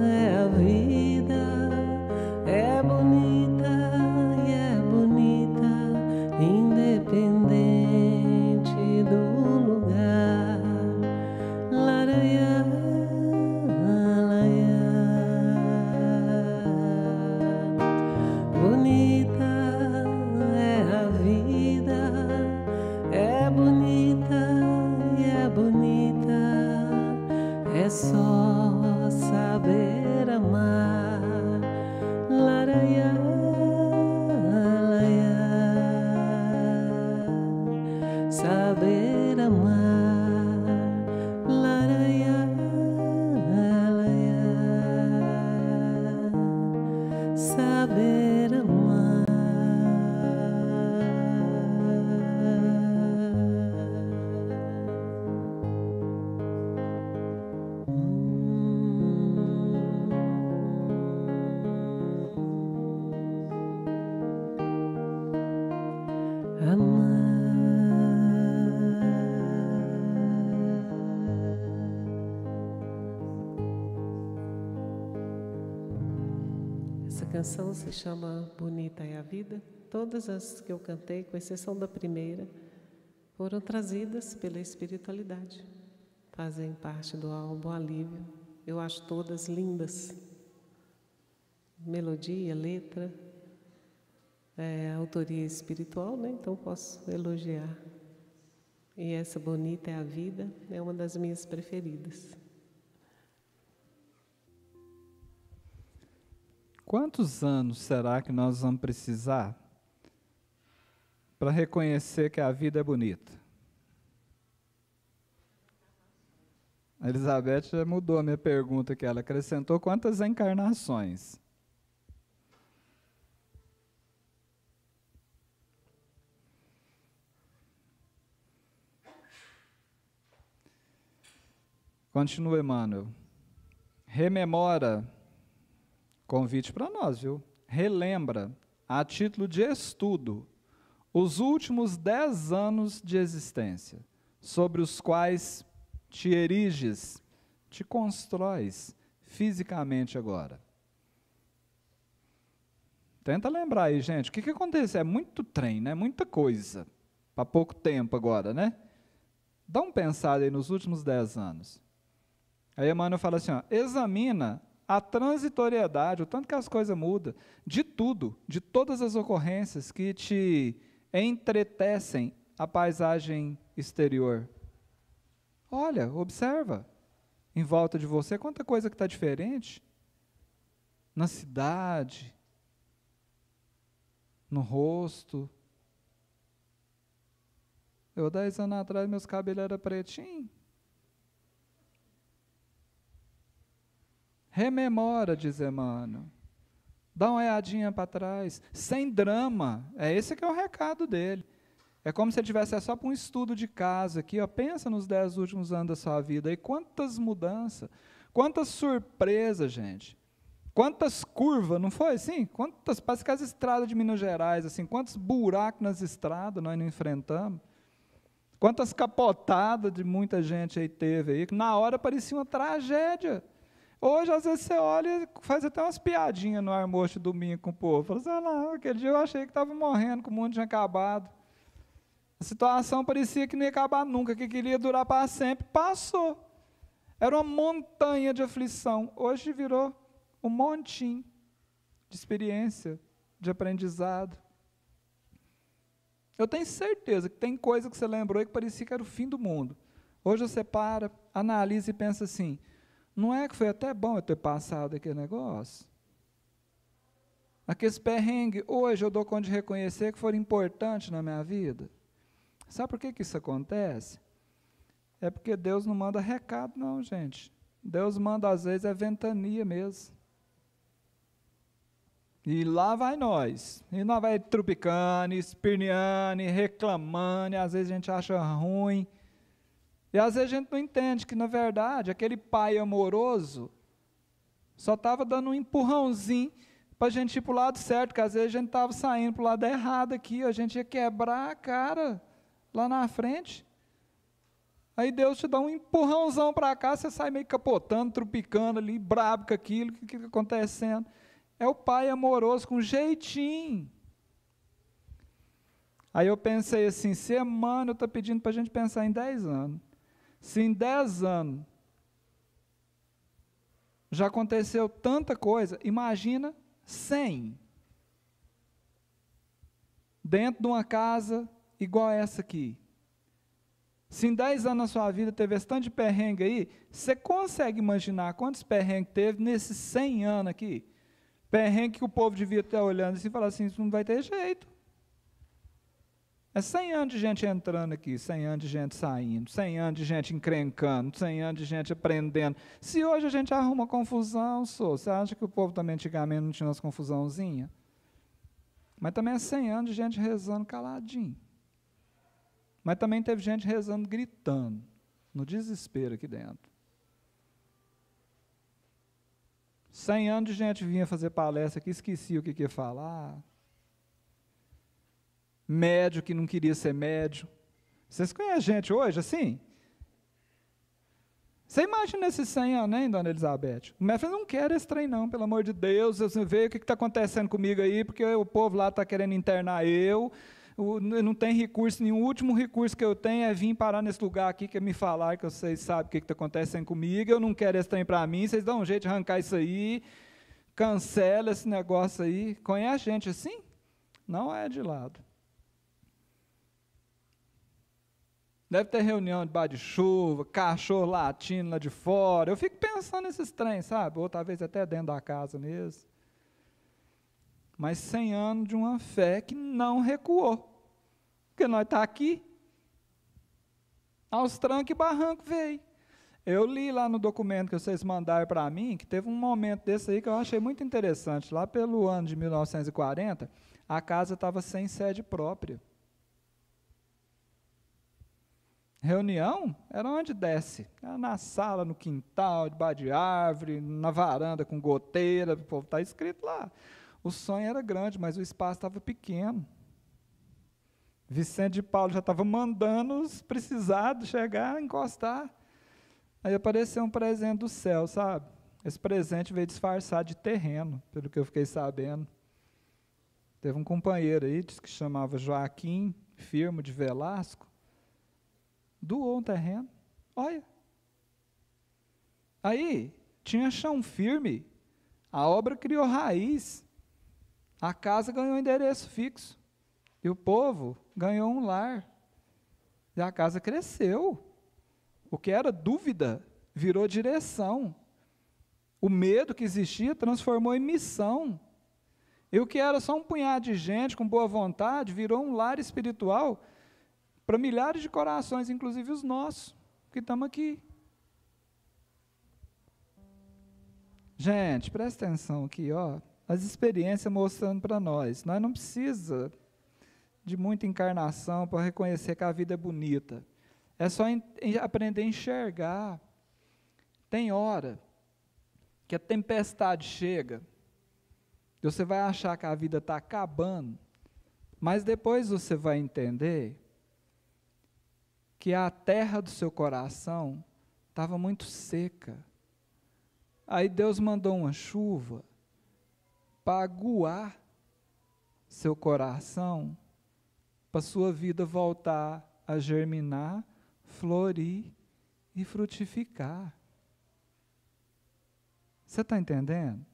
S1: é a vida, é bonita e é bonita, independente do lugar. Laraiá, laraiá. Bonita é a vida, é bonita e é bonita, é só saber amar. Laraiá, laraiá. Saber amar. Laraiá, laraiá. Saber amar. Essa canção se chama Bonita é a Vida. Todas as que eu cantei, com exceção da primeira, foram trazidas pela espiritualidade. Fazem parte do álbum Alívio. Eu acho todas lindas. Melodia, letra, autoria espiritual, né? Então posso elogiar. E essa Bonita é a Vida é uma das minhas preferidas.
S3: Quantos anos será que nós vamos precisar para reconhecer que a vida é bonita? A Elizabeth já mudou a minha pergunta aqui, ela acrescentou quantas encarnações? Continua, Emmanuel. Rememora, convite para nós, viu? Relembra, a título de estudo, os últimos 10 anos de existência, sobre os quais te eriges, te constróis fisicamente agora. Tenta lembrar aí, gente, o que aconteceu? É muito trem, né? Muita coisa, para pouco tempo agora, né? Dá uma pensada aí nos últimos 10 anos. Aí Emmanuel fala assim, ó, examina a transitoriedade, o tanto que as coisas mudam, de tudo, de todas as ocorrências que te entretecem a paisagem exterior. Olha, observa, em volta de você, quanta coisa que está diferente, na cidade, no rosto. Eu, 10 anos atrás, meus cabelos eram pretinhos. Rememora, diz Emmanuel. Dá uma olhadinha para trás, sem drama. Esse que é o recado dele. É como se ele tivesse só para um estudo de caso aqui. Ó, pensa nos 10 últimos anos da sua vida. E quantas mudanças, quantas surpresas, gente. Quantas curvas, não foi assim? Parece que as estradas de Minas Gerais, assim, quantos buracos nas estradas nós não enfrentamos. Quantas capotadas de muita gente aí teve aí, que na hora parecia uma tragédia. Hoje, às vezes, você olha e faz até umas piadinhas no almoço de domingo com o povo. Fala assim, não, aquele dia eu achei que estava morrendo, que o mundo tinha acabado. A situação parecia que não ia acabar nunca, que queria durar para sempre. Passou. Era uma montanha de aflição. Hoje virou um montinho de experiência, de aprendizado. Eu tenho certeza que tem coisa que você lembrou e que parecia que era o fim do mundo. Hoje você para, analisa e pensa assim, não é que foi até bom eu ter passado aquele negócio? Aqueles perrengues, hoje eu dou conta de reconhecer que foram importantes na minha vida. Sabe por que isso acontece? É porque Deus não manda recado, não, gente. Deus manda, às vezes, ventania mesmo. E lá vai nós. E nós vai trupicando, esperneando, reclamando, e às vezes a gente acha ruim. E às vezes a gente não entende que, na verdade, aquele pai amoroso só estava dando um empurrãozinho para a gente ir para o lado certo, que às vezes a gente estava saindo para o lado errado aqui, a gente ia quebrar a cara lá na frente. Aí Deus te dá um empurrãozão para cá, você sai meio capotando, trupicando ali, brabo com aquilo, o que está acontecendo? É o pai amoroso com jeitinho. Aí eu pensei assim, se Emmanuel está pedindo para a gente pensar em 10 anos, se em 10 anos já aconteceu tanta coisa, imagina 100. Dentro de uma casa igual essa aqui. Se em 10 anos na sua vida teve esse tanto de perrengue aí, você consegue imaginar quantos perrengues teve nesses 100 anos aqui? Perrengue que o povo devia estar olhando assim e falar assim, isso não vai ter jeito. É 100 anos de gente entrando aqui, 100 anos de gente saindo, 100 anos de gente encrencando, 100 anos de gente aprendendo. Se hoje a gente arruma confusão, você acha que o povo também antigamente não tinha umas confusãozinhas? Mas também é 100 anos de gente rezando caladinho. Mas também teve gente rezando, gritando, no desespero aqui dentro. 100 anos de gente vinha fazer palestra aqui, esquecia o que ia falar. Médio que não queria ser médio. Vocês conhecem gente hoje assim? Você imagina esses 100 anos, hein, dona Elizabeth? O médico não quer esse trem não, pelo amor de Deus, você vê o que está acontecendo comigo aí, porque o povo lá está querendo internar eu não tem recurso nenhum, o último recurso que eu tenho é vir parar nesse lugar aqui, que é me falar que vocês sabem o que está acontecendo comigo, eu não quero esse trem para mim, vocês dão um jeito de arrancar isso aí, cancela esse negócio aí. Conhece gente assim? Não é de lado. Deve ter reunião debaixo de chuva, cachorro latindo lá de fora. Eu fico pensando nesses trens, sabe? Ou talvez até dentro da casa mesmo. Mas 100 anos de uma fé que não recuou. Porque nós estamos aqui. Aos trancos e barranco veio. Eu li lá no documento que vocês mandaram para mim, que teve um momento desse aí que eu achei muito interessante. Lá pelo ano de 1940, a casa estava sem sede própria. Reunião era onde desce, era na sala, no quintal, debaixo de árvore, na varanda com goteira, o povo está escrito lá. O sonho era grande, mas o espaço estava pequeno. Vicente de Paulo já estava mandando os precisados chegar, encostar. Aí apareceu um presente do céu, sabe? Esse presente veio disfarçado de terreno, pelo que eu fiquei sabendo. Teve um companheiro aí, disse que chamava Joaquim Firmo de Velasco, doou um terreno, olha. Aí, tinha chão firme, a obra criou raiz, a casa ganhou endereço fixo, e o povo ganhou um lar, e a casa cresceu. O que era dúvida virou direção, o medo que existia transformou em missão, e o que era só um punhado de gente com boa vontade virou um lar espiritual para milhares de corações, inclusive os nossos, que estamos aqui. Gente, presta atenção aqui, ó, as experiências mostrando para nós não precisa de muita encarnação para reconhecer que a vida é bonita. É só aprender a enxergar. Tem hora que a tempestade chega, e você vai achar que a vida está acabando, mas depois você vai entender que a terra do seu coração estava muito seca. Aí Deus mandou uma chuva para aguar seu coração, para sua vida voltar a germinar, florir e frutificar. Você está entendendo?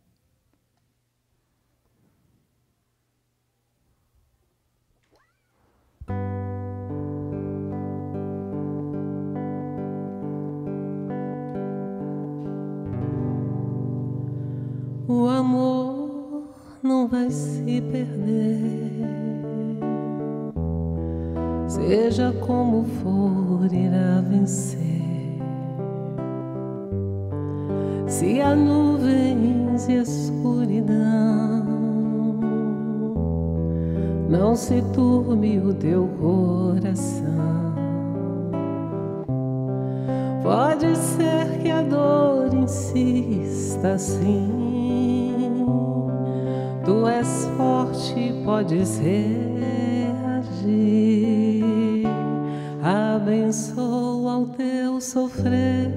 S1: O amor não vai se perder, seja como for, irá vencer. Se há nuvens e escuridão, não se turbe o teu coração. Pode ser que a dor insista assim, tu és forte, podes reagir. Abençoa o teu sofrer,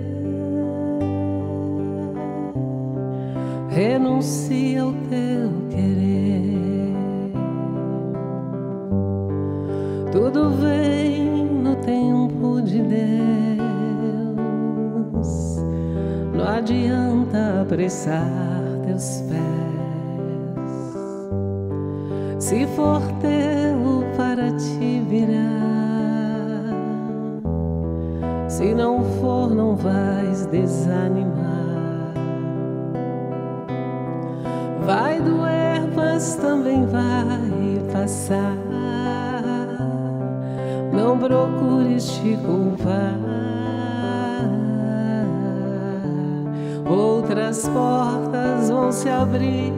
S1: renuncia ao teu querer. Tudo vem no tempo de Deus, não adianta apressar teus pés. Se for teu para te virar, se não for, não vais desanimar. Vai doer, mas também vai passar. Não procures te culpar. Outras portas vão se abrir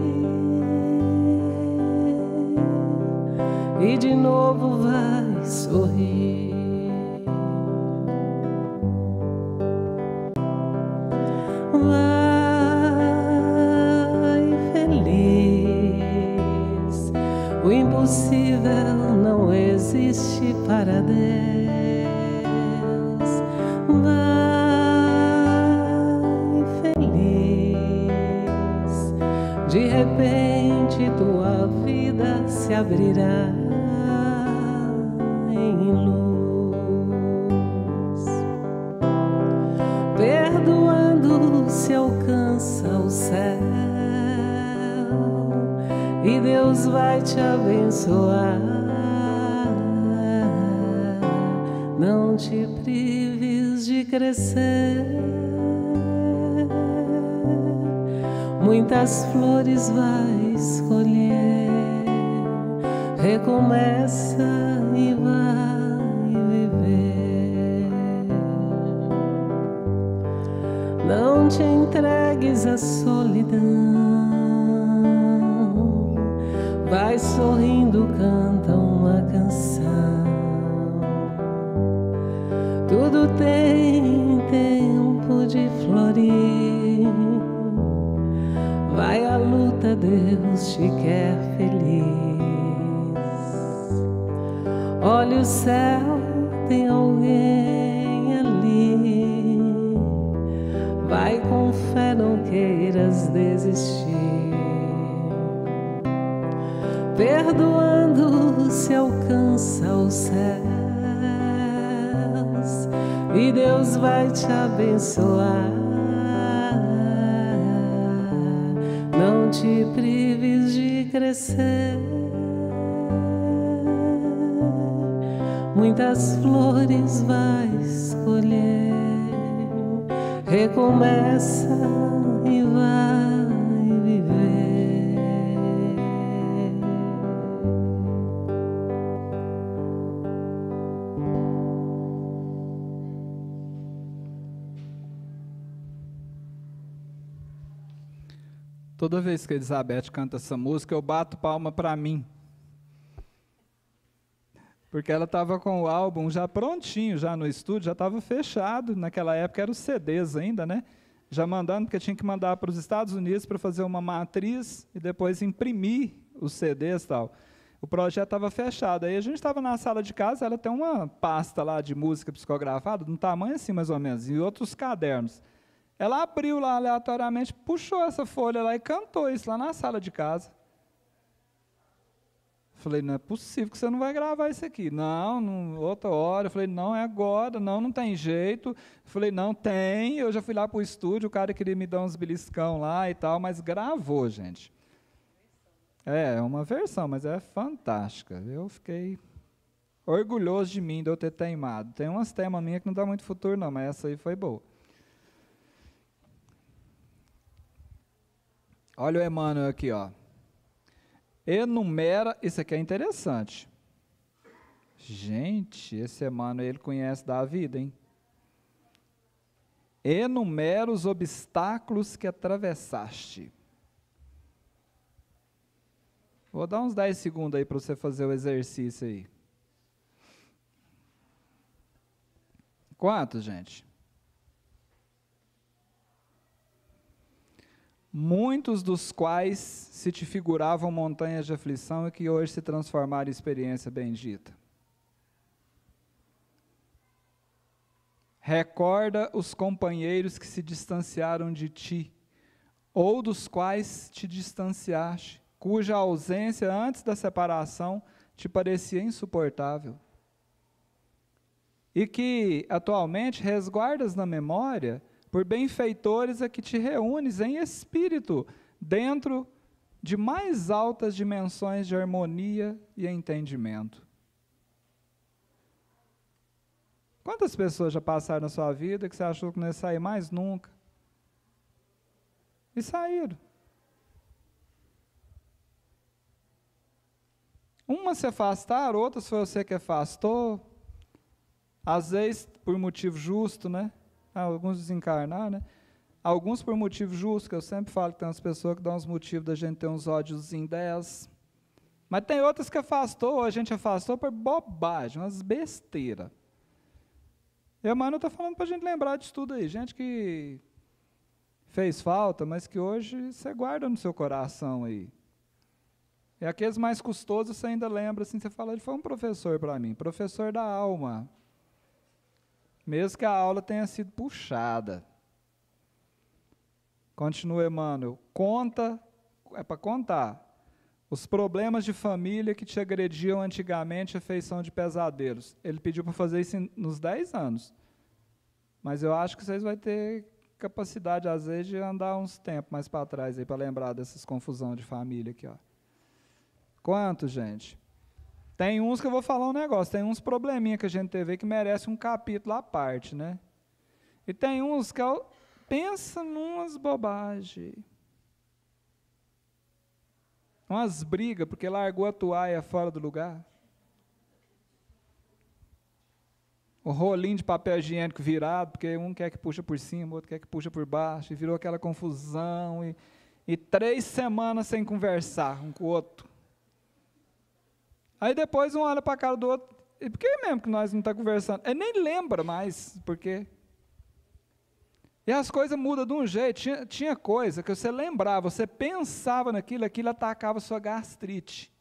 S1: e de novo vai sorrir. Vai feliz, o impossível não existe para Deus. Vai feliz, de repente tua vida se abrirá em luz. Perdoando se alcança o céu e Deus vai te abençoar. Não te prives de crescer, muitas flores vais colher. Recomeça e vai viver. Não te entregues à solidão, vai sorrindo, canta uma canção. Tudo tem tempo de florir. Vai à luta, Deus te quer feliz. Olha o céu, tem alguém ali. Vai com fé, não queiras desistir. Perdoando se alcança os céus e Deus vai te abençoar. Não te prives de crescer, muitas flores vais colher. Recomeça e vai viver.
S3: Toda vez que a Elizabeth canta essa música, eu bato palma para mim. Porque ela estava com o álbum já prontinho, já no estúdio, já estava fechado. Naquela época eram os CDs ainda, né? Já mandando, porque tinha que mandar para os Estados Unidos para fazer uma matriz e depois imprimir os CDs e tal. O projeto estava fechado. Aí a gente estava na sala de casa, ela tem uma pasta lá de música psicografada, de um tamanho assim mais ou menos, e outros cadernos. Ela abriu lá aleatoriamente, puxou essa folha lá e cantou isso lá na sala de casa. Falei, não é possível que você não vai gravar isso aqui. Não, outra hora. Eu falei, não, é agora. Não tem jeito. Eu falei, não, tem. Eu já fui lá para o estúdio, o cara queria me dar uns beliscão lá e tal, mas gravou, gente. É uma versão, mas é fantástica. Eu fiquei orgulhoso de mim, de eu ter teimado. Tem umas temas minhas que não dá muito futuro, não, mas essa aí foi boa. Olha o Emmanuel aqui, ó. Enumera, isso aqui é interessante. Gente, esse Emmanuel, ele conhece da vida, hein? Enumera os obstáculos que atravessaste. Vou dar uns 10 segundos aí para você fazer o exercício aí. Quantos, gente? Muitos dos quais se te figuravam montanhas de aflição e que hoje se transformaram em experiência bendita. Recorda os companheiros que se distanciaram de ti, ou dos quais te distanciaste, cuja ausência antes da separação te parecia insuportável. E que, atualmente, resguardas na memória por benfeitores a que te reúnes em espírito, dentro de mais altas dimensões de harmonia e entendimento. Quantas pessoas já passaram na sua vida que você achou que não ia sair mais nunca? E saíram. Umas se afastaram, outras foi você que afastou. Às vezes por motivo justo, né? Alguns desencarnaram, né? Alguns por motivo justo, que eu sempre falo que tem umas pessoas que dão uns motivos da gente ter uns ódios em 10. Mas tem outras que afastou, a gente afastou por bobagem, umas besteiras. E a Manu está falando para a gente lembrar disso tudo aí. Gente que fez falta, mas que hoje você guarda no seu coração aí. E aqueles mais custosos você ainda lembra, assim, você fala, ele foi um professor para mim, professor da alma. Mesmo que a aula tenha sido puxada. Continua Emmanuel, conta, é para contar, os problemas de família que te agrediam antigamente a feição de pesadelos. Ele pediu para fazer isso nos 10 anos. Mas eu acho que vocês vão ter capacidade, às vezes, de andar uns tempos mais para trás, aí, para lembrar dessas confusões de família aqui. Ó. Quantos, gente? Tem uns que eu vou falar um negócio, tem uns probleminha que a gente teve aí que merece um capítulo à parte, né? E tem uns que pensa numas bobagens. Umas brigas, porque largou a toalha fora do lugar. O rolinho de papel higiênico virado, porque um quer que puxa por cima, o outro quer que puxa por baixo, e virou aquela confusão, e 3 semanas sem conversar um com o outro. Aí depois um olha para a cara do outro, e por que mesmo que nós não estamos conversando? Ele nem lembra mais por quê. E as coisas mudam de um jeito, tinha coisa que você lembrava, você pensava naquilo, aquilo atacava a sua gastrite.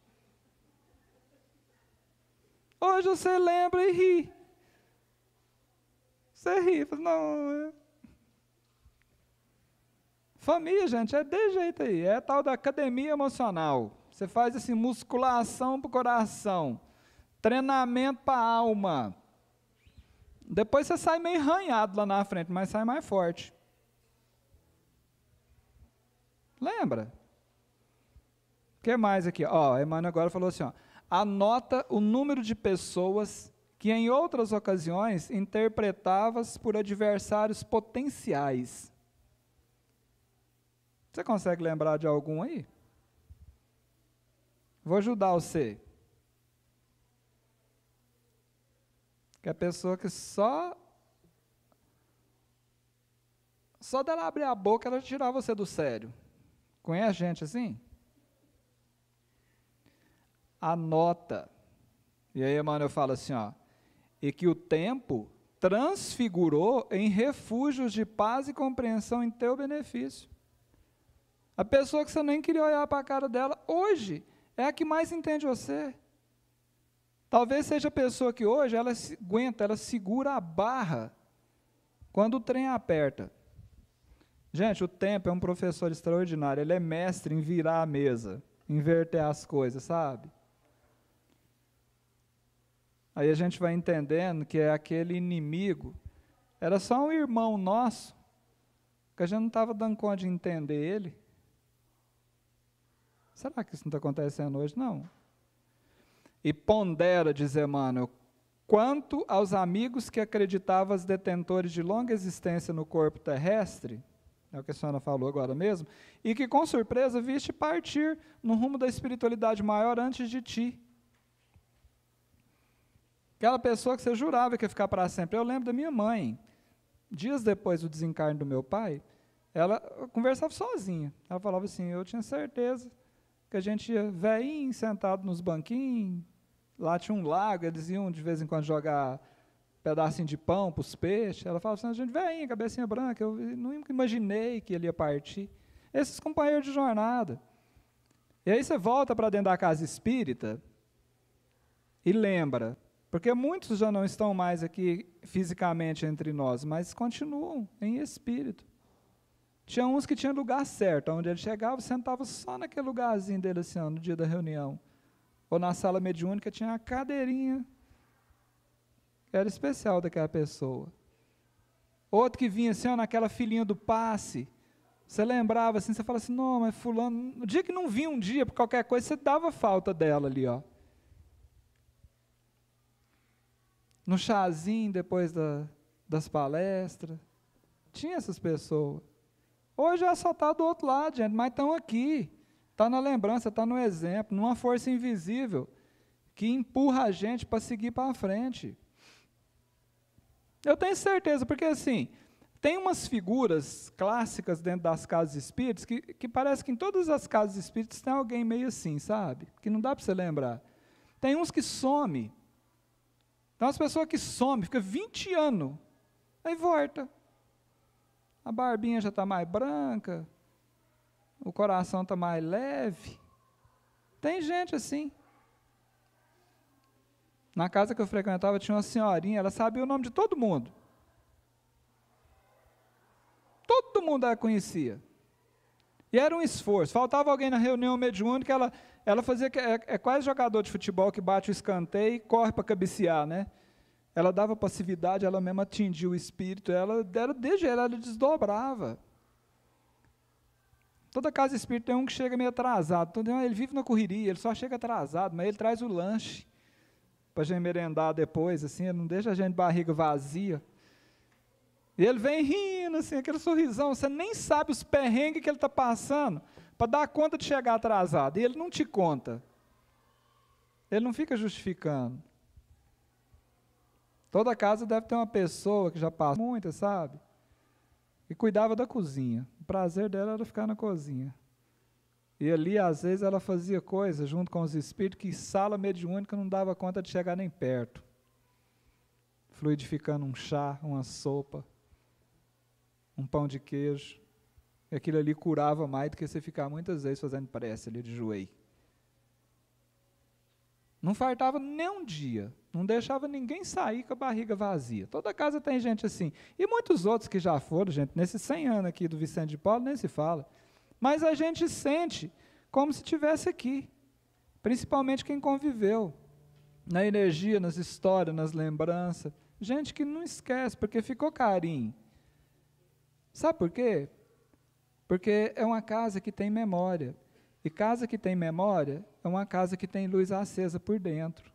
S3: Hoje você lembra e ri. Você ri, fala, não. Família, gente, é desse jeito aí, é a tal da academia emocional. Você faz assim, musculação para o coração, treinamento para a alma. Depois você sai meio arranhado lá na frente, mas sai mais forte. Lembra? O que mais aqui? Ó, Emmanuel agora falou assim, ó, anota o número de pessoas que em outras ocasiões interpretavas por adversários potenciais. Você consegue lembrar de algum aí? Vou ajudar você. Que a pessoa que só dela abrir a boca, ela tirar você do sério. Conhece gente assim? Anota. E aí Emmanuel fala assim, ó, e que o tempo transfigurou em refúgios de paz e compreensão em teu benefício. A pessoa que você nem queria olhar para a cara dela, hoje, é a que mais entende você. Talvez seja a pessoa que hoje, ela aguenta, ela segura a barra quando o trem aperta. Gente, o tempo é um professor extraordinário, ele é mestre em virar a mesa, inverter as coisas, sabe? Aí a gente vai entendendo que é aquele inimigo, era só um irmão nosso, que a gente não estava dando conta de entender ele. Será que isso não está acontecendo hoje? Não. E pondera, diz Emmanuel, quanto aos amigos que acreditavas detentores de longa existência no corpo terrestre, é o que a senhora falou agora mesmo, e que com surpresa viste partir no rumo da espiritualidade maior antes de ti. Aquela pessoa que você jurava que ia ficar para sempre. Eu lembro da minha mãe, dias depois do desencarne do meu pai, ela conversava sozinha. Ela falava assim, eu tinha certeza que a gente ia velhinho, sentado nos banquinhos, lá tinha um lago, eles iam de vez em quando jogar pedacinho de pão para os peixes. Ela falava assim, a gente velhinho, cabecinha branca, eu nunca imaginei que ele ia partir. Esses companheiros de jornada. E aí você volta para dentro da casa espírita e lembra Porque muitos já não estão mais aqui fisicamente entre nós, mas continuam em espírito. Tinha uns que tinham lugar certo, onde ele chegava, sentava só naquele lugarzinho dele, assim, ó, no dia da reunião. Ou na sala mediúnica tinha a cadeirinha, que era especial daquela pessoa. Outro que vinha assim, ó, naquela filinha do passe, você lembrava assim, você falava assim, não, mas fulano, no dia que não vinha um dia, por qualquer coisa, você dava falta dela ali, ó. No chazinho, depois das palestras, tinha essas pessoas. Hoje já só está do outro lado, gente, mas estão aqui. Está na lembrança, está no exemplo, numa força invisível que empurra a gente para seguir para frente. Eu tenho certeza, porque assim, tem umas figuras clássicas dentro das casas espíritas que parece que em todas as casas espíritas tem alguém meio assim, sabe? Que não dá para você lembrar. Tem uns que some. Tem umas pessoas que some, fica 20 anos, aí volta. A barbinha já está mais branca, o coração está mais leve. Tem gente assim. Na casa que eu frequentava tinha uma senhorinha, ela sabia o nome de todo mundo. Todo mundo a conhecia. E era um esforço. Faltava alguém na reunião mediúnica, ela fazia, é quase jogador de futebol que bate o escanteio e corre para cabecear, né? Ela dava passividade, ela mesma atingia o espírito, ela desdobrava. Toda casa espírita tem um que chega meio atrasado, então ele vive na correria, ele só chega atrasado, mas ele traz o lanche para a gente merendar depois, assim, ele não deixa a gente de barriga vazia. E ele vem rindo, assim, aquele sorrisão, você nem sabe os perrengues que ele está passando para dar conta de chegar atrasado, e ele não te conta. Ele não fica justificando. Toda casa deve ter uma pessoa que já passa muita, sabe? E cuidava da cozinha. O prazer dela era ficar na cozinha. E ali, às vezes, ela fazia coisas junto com os espíritos que sala mediúnica não dava conta de chegar nem perto. Fluidificando um chá, uma sopa, um pão de queijo. E aquilo ali curava mais do que você ficar muitas vezes fazendo prece ali de joelho. Não faltava nem um dia, não deixava ninguém sair com a barriga vazia. Toda casa tem gente assim. E muitos outros que já foram, gente, nesses 100 anos aqui do Vicente de Paulo, nem se fala. Mas a gente sente como se estivesse aqui, principalmente quem conviveu, na energia, nas histórias, nas lembranças. Gente que não esquece, porque ficou carinho. Sabe por quê? Porque é uma casa que tem memória. E casa que tem memória é uma casa que tem luz acesa por dentro.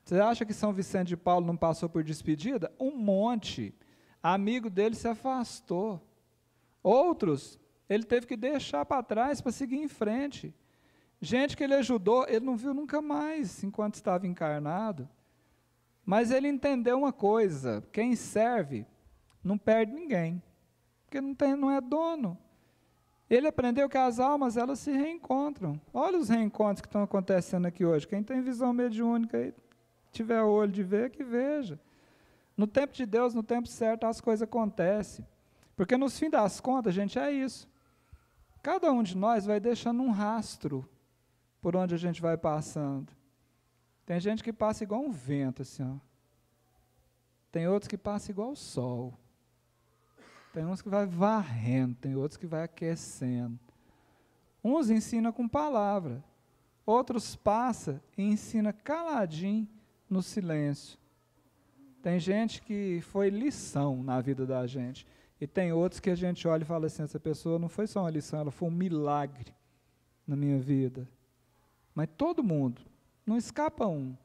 S3: Você acha que São Vicente de Paulo não passou por despedida? Um monte. Amigo dele se afastou. Outros, ele teve que deixar para trás para seguir em frente. Gente que ele ajudou, ele não viu nunca mais enquanto estava encarnado. Mas ele entendeu uma coisa: quem serve não perde ninguém, porque não é dono. Ele aprendeu que as almas, elas se reencontram. Olha os reencontros que estão acontecendo aqui hoje. Quem tem visão mediúnica e tiver olho de ver, que veja. No tempo de Deus, no tempo certo, as coisas acontecem. Porque no fim das contas, gente, é isso. Cada um de nós vai deixando um rastro por onde a gente vai passando. Tem gente que passa igual um vento, assim, ó. Tem outros que passam igual o sol. Tem uns que vai varrendo, tem outros que vai aquecendo. Uns ensinam com palavra, outros passam e ensinam caladinho no silêncio. Tem gente que foi lição na vida da gente. E tem outros que a gente olha e fala assim, essa pessoa não foi só uma lição, ela foi um milagre na minha vida. Mas todo mundo, não escapa um,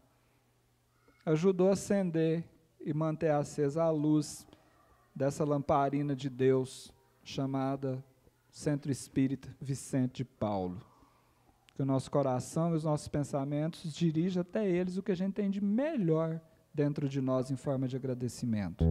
S3: ajudou a acender e manter acesa a luz dessa lamparina de Deus, chamada Centro Espírita Vicente de Paulo. Que o nosso coração e os nossos pensamentos dirigem até eles o que a gente tem de melhor dentro de nós em forma de agradecimento.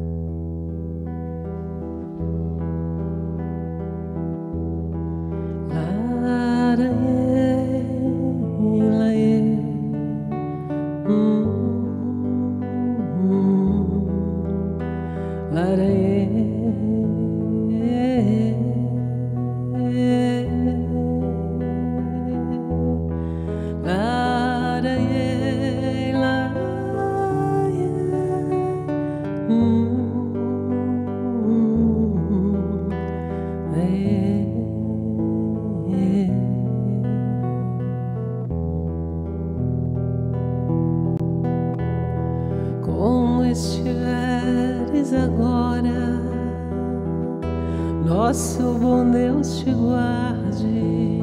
S1: Nosso bom Deus te guarde,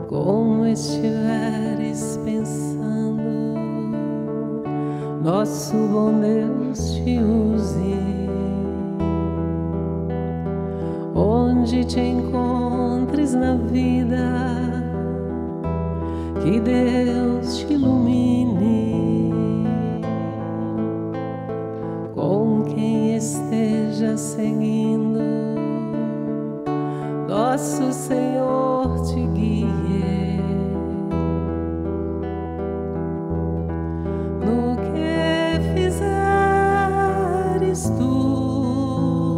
S1: como estiveres pensando. Nosso bom Deus te use, onde te encontres na vida. Que Deus te ilumine, com quem esteja seguindo. Nosso Senhor te guie no que fizeres tu.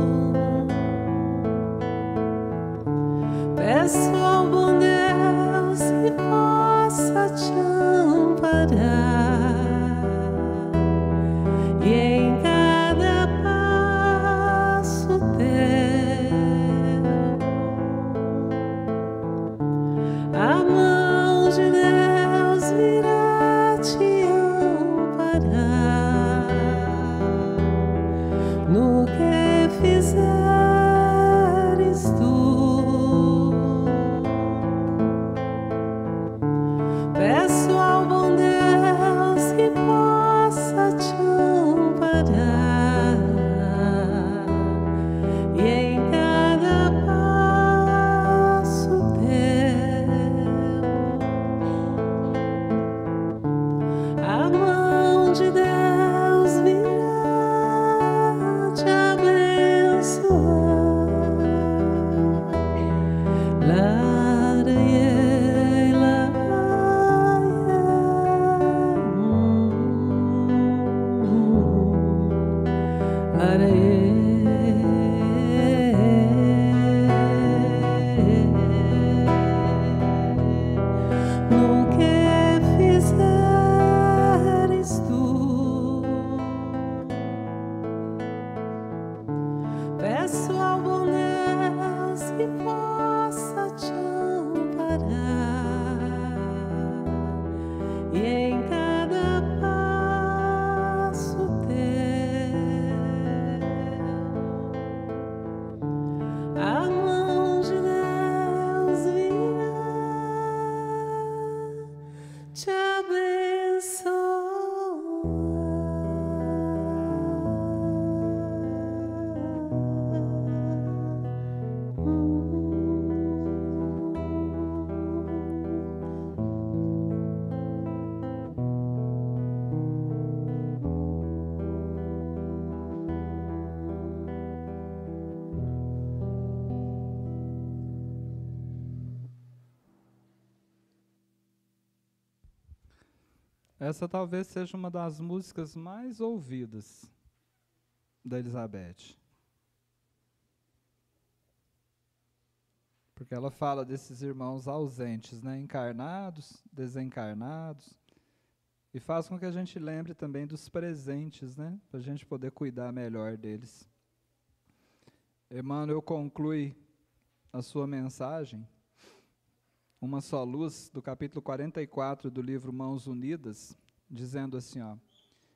S1: Peço ao bom Deus que possa te amparar, e em cada passo teu a mão de Deus virá te amparar no que fizeres tu. Peço ao bom Deus que possa te amparar, e em cada passo teu a mão de Deus virá te abençoar. No que fizeres tu, peço ao bom Deus que possa te amparar, e em cada passo teu a mão de Deus virá te abençoar.
S3: Essa talvez seja uma das músicas mais ouvidas da Elizabeth. Porque ela fala desses irmãos ausentes, né? Encarnados, desencarnados, e faz com que a gente lembre também dos presentes, né? Para a gente poder cuidar melhor deles. Emmanuel conclui a sua mensagem, Uma Só Luz, do capítulo 44 do livro Mãos Unidas, dizendo assim, ó: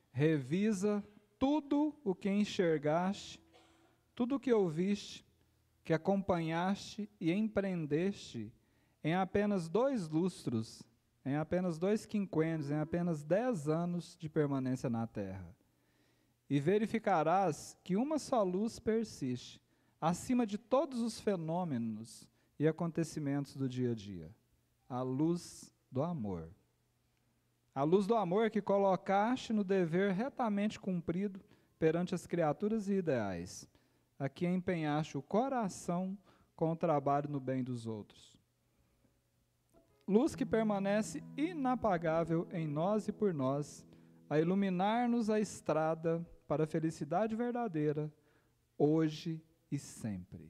S3: revisa tudo o que enxergaste, tudo o que ouviste, que acompanhaste e empreendeste em apenas 2 lustros, em apenas 2 quinquênios, em apenas 10 anos de permanência na Terra. E verificarás que uma só luz persiste, acima de todos os fenômenos e acontecimentos do dia a dia: a luz do amor. A luz do amor que colocaste no dever retamente cumprido perante as criaturas e ideais, a que empenhaste o coração com o trabalho no bem dos outros. Luz que permanece inapagável em nós e por nós, a iluminar-nos a estrada para a felicidade verdadeira, hoje e sempre.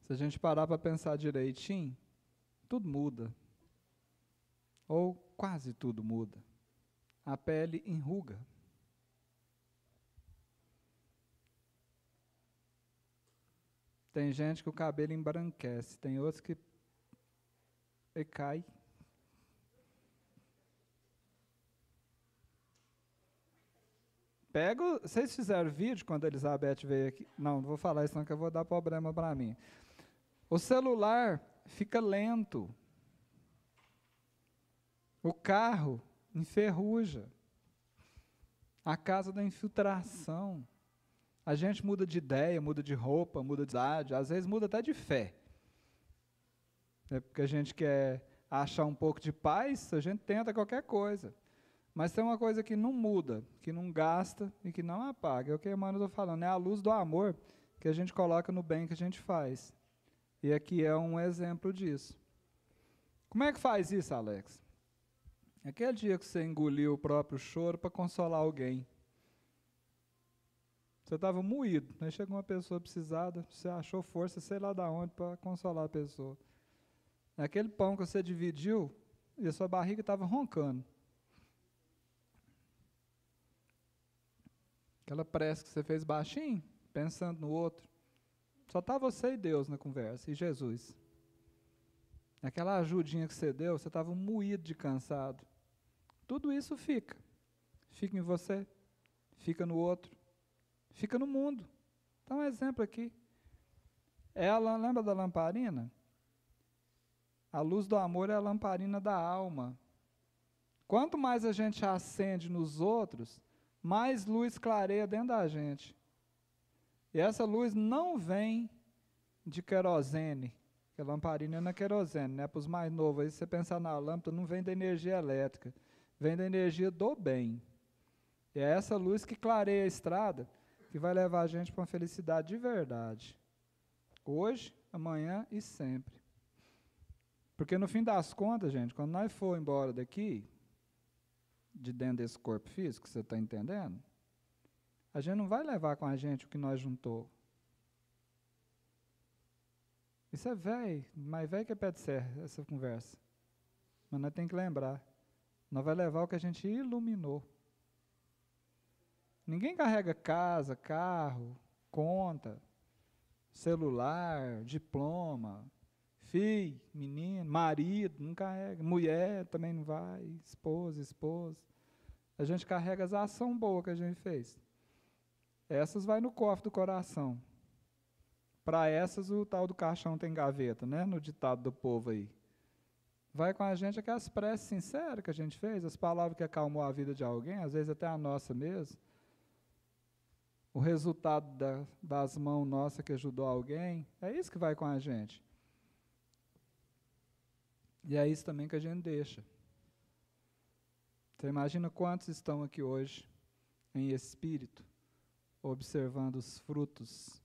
S3: Se a gente parar para pensar direitinho, tudo muda. Ou quase tudo muda. A pele enruga. Tem gente que o cabelo embranquece, tem outros que cai. Vocês fizeram vídeo quando a Elizabeth veio aqui? Não vou falar isso não, que eu vou dar problema para mim. O celular fica lento. O carro enferruja. A casa da infiltração. A gente muda de ideia, muda de roupa, muda de idade, às vezes muda até de fé. É porque a gente quer achar um pouco de paz, a gente tenta qualquer coisa. Mas tem uma coisa que não muda, que não gasta e que não apaga. É o que a Emmanuel está falando, é a luz do amor que a gente coloca no bem que a gente faz. E aqui é um exemplo disso. Como é que faz isso, Alex? Aquele dia que você engoliu o próprio choro para consolar alguém. Você estava moído, aí chegou uma pessoa precisada, você achou força, sei lá da onde, para consolar a pessoa. Aquele pão que você dividiu, e a sua barriga estava roncando. Aquela prece que você fez baixinho, pensando no outro. Só está você e Deus na conversa, e Jesus. Aquela ajudinha que você deu, você estava moído de cansado. Tudo isso fica. Fica em você, fica no outro, fica no mundo. Então, um exemplo aqui. Lembra da lamparina? A luz do amor é a lamparina da alma. Quanto mais a gente acende nos outros, mais luz clareia dentro da gente. E essa luz não vem de querosene, que a lamparina não é querosene, né? Para os mais novos, aí, se você pensar na lâmpada, não vem da energia elétrica, vem da energia do bem. E é essa luz que clareia a estrada, que vai levar a gente para uma felicidade de verdade. Hoje, amanhã e sempre. Porque no fim das contas, gente, quando nós for embora daqui, de dentro desse corpo físico, você está entendendo? A gente não vai levar com a gente o que nós juntou. Isso é velho, mais velho que é pé de serra, essa conversa. Mas nós temos que lembrar. Nós vamos levar o que a gente iluminou. Ninguém carrega casa, carro, conta, celular, diploma, filho, menino, marido, não carrega. Mulher também não vai, esposa. A gente carrega as ações boas que a gente fez. Essas vai no cofre do coração. Para essas, o tal do caixão tem gaveta, né? No ditado do povo aí. Vai com a gente aquelas preces sinceras que a gente fez, as palavras que acalmou a vida de alguém, às vezes até a nossa mesmo. O resultado das mãos nossas que ajudou alguém, é isso que vai com a gente. E é isso também que a gente deixa. Você imagina quantos estão aqui hoje, em espírito, observando os frutos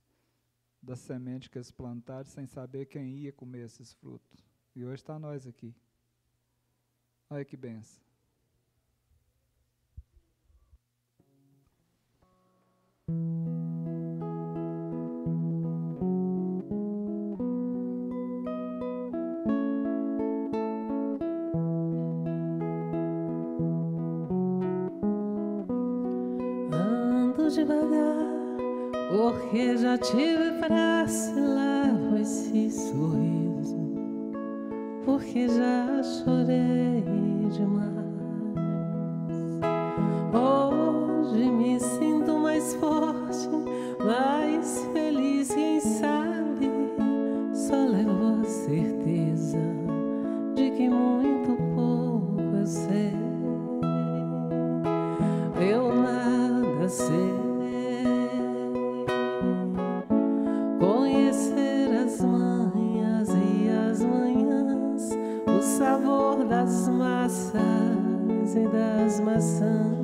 S3: da semente que eles plantaram, sem saber quem ia comer esses frutos. E hoje está nós aqui. Olha que benção.
S1: Ando devagar, porque já tive pressa, levo esse sorriso, porque já chorei demais. Hoje me sinto mais forte, mais feliz, quem sabe, só levo a certeza de que muito pouco eu sei. Eu nada sei. Conhecer as manhas e as manhãs, o sabor das massas e das maçãs.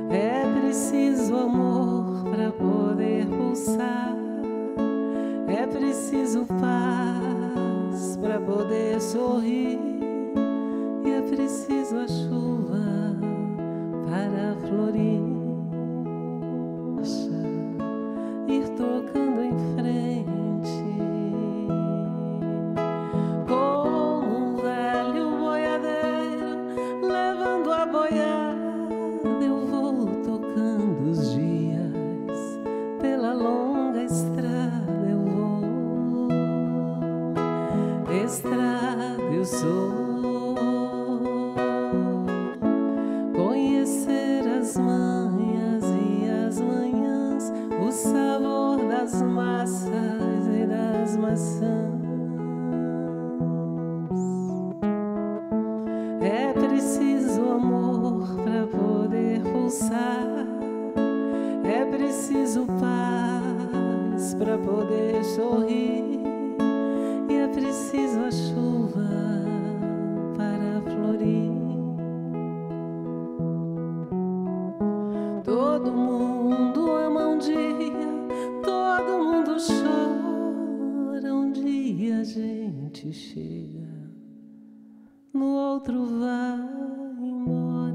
S1: É preciso amor para poder pulsar, é preciso paz para poder sorrir, e é preciso a chuva para florir. Ir tocando em frente, como um velho boiadeiro levando a boiada, eu vou tocando os dias pela longa estrada. Eu vou, estrada eu sou. Conhecer as manhas e as manhãs, o sabor das massas e das maçãs. É preciso amor para poder pulsar, é preciso paz para poder sorrir, e é preciso a chuva para florir. Todo mundo ama um dia, todo mundo chora. Um dia a gente chega, no outro vai embora.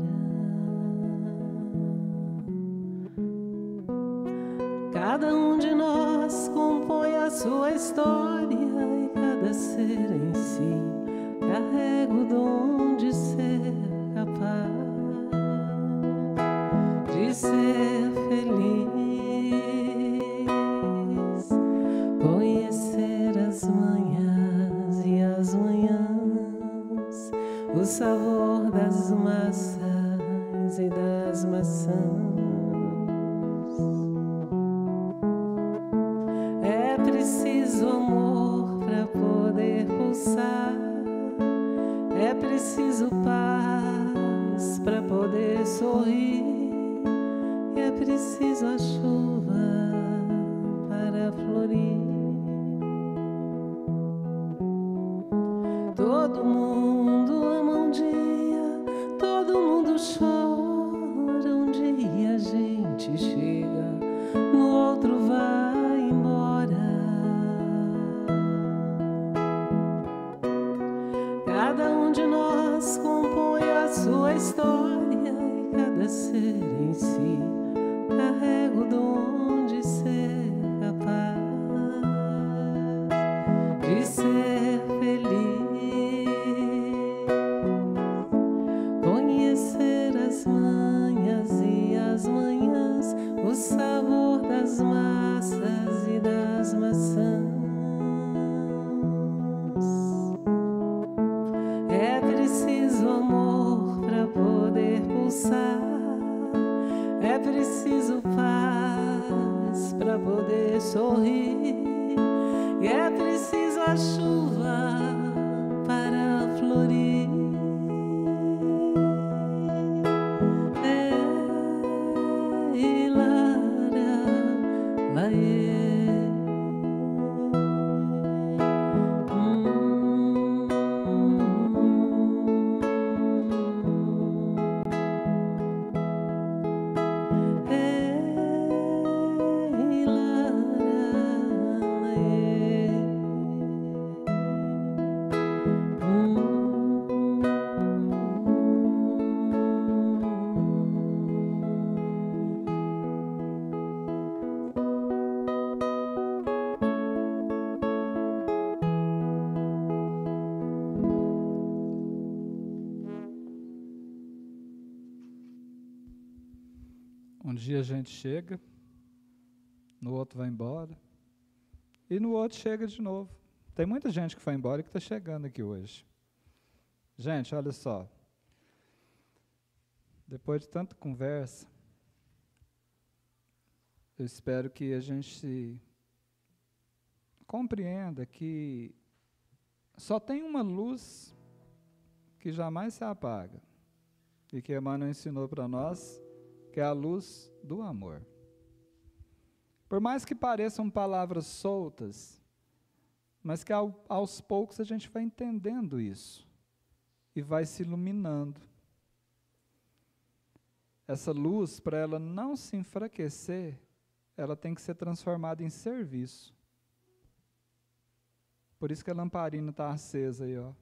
S1: Cada um de nós compõe a sua história, e cada ser em si carrega o dom de ser capaz de ser feliz, conhecer as manhãs e as manhãs, o sabor das massas e das maçãs. É preciso amor para poder pulsar, é preciso paz para poder sorrir, e é preciso a chuva para florir. Todo mundo ama um dia, todo mundo chora. Um dia a gente chega, no outro vai embora. Cada um de nós compõe a sua história, e cada ser em si carrega o dom de ser capaz de ser feliz, conhecer as manhas e as manhãs, o sabor das massas e das maçãs. É preciso amor para poder pulsar, é preciso paz para poder sorrir, e é preciso a chuva para florir.
S3: Um dia a gente chega, no outro vai embora, e no outro chega de novo. Tem muita gente que foi embora e que está chegando aqui hoje. Gente, olha só. Depois de tanta conversa, eu espero que a gente compreenda que só tem uma luz que jamais se apaga, e que Emmanuel ensinou para nós, que é a luz do amor. Por mais que pareçam palavras soltas, mas que aos poucos a gente vai entendendo isso e vai se iluminando. Essa luz, para ela não se enfraquecer, ela tem que ser transformada em serviço. Por isso que a lamparina está acesa aí, ó,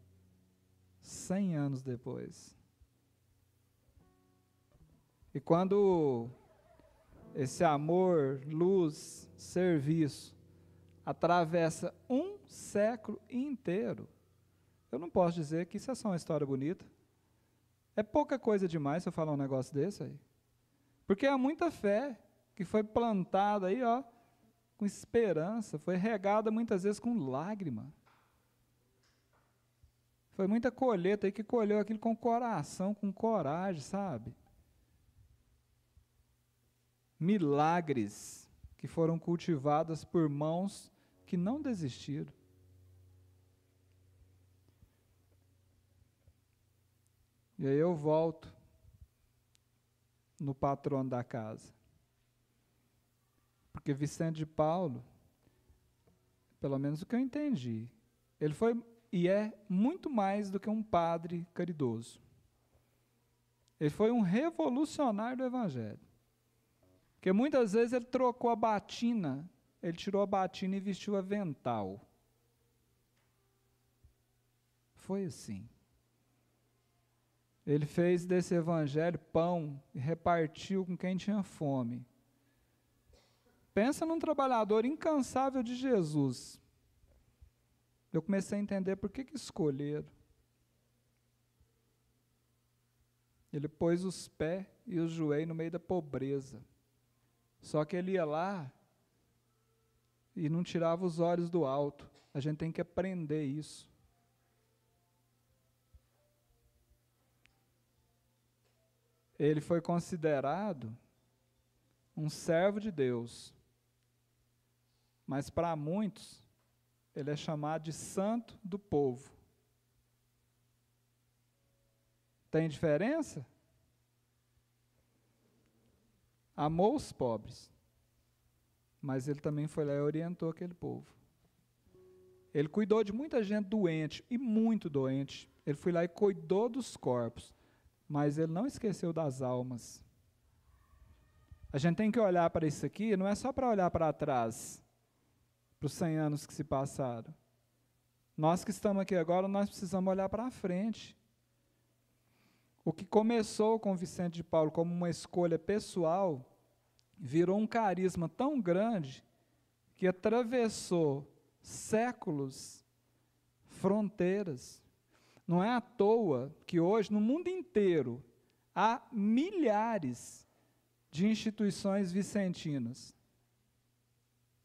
S3: 100 anos depois. E quando esse amor, luz, serviço atravessa um século inteiro, eu não posso dizer que isso é só uma história bonita. É pouca coisa demais se eu falar um negócio desse aí. Porque há muita fé que foi plantada aí, ó, com esperança, foi regada muitas vezes com lágrima. Foi muita colheita aí que colheu aquilo com coração, com coragem, sabe? milagres que foram cultivados por mãos que não desistiram. E aí eu volto no patrono da casa. Porque Vicente de Paulo, pelo menos o que eu entendi, ele foi e é muito mais do que um padre caridoso. Ele foi um revolucionário do Evangelho. Porque muitas vezes ele trocou a batina, ele tirou a batina e vestiu avental. Foi assim. Ele fez desse evangelho pão e repartiu com quem tinha fome. Pensa num trabalhador incansável de Jesus. Eu comecei a entender por que escolheram. Ele pôs os pés e os joelhos no meio da pobreza. Só que ele ia lá e não tirava os olhos do alto. A gente tem que aprender isso. Ele foi considerado um servo de Deus, mas para muitos, ele é chamado de santo do povo. Tem diferença? Amou os pobres, mas ele também foi lá e orientou aquele povo. Ele cuidou de muita gente doente, e muito doente. Ele foi lá e cuidou dos corpos, mas ele não esqueceu das almas. A gente tem que olhar para isso aqui, não é só para olhar para trás, para os 100 anos que se passaram. Nós que estamos aqui agora, nós precisamos olhar para frente. O que começou com Vicente de Paulo como uma escolha pessoal, virou um carisma tão grande que atravessou séculos, fronteiras. Não é à toa que hoje, no mundo inteiro, há milhares de instituições vicentinas.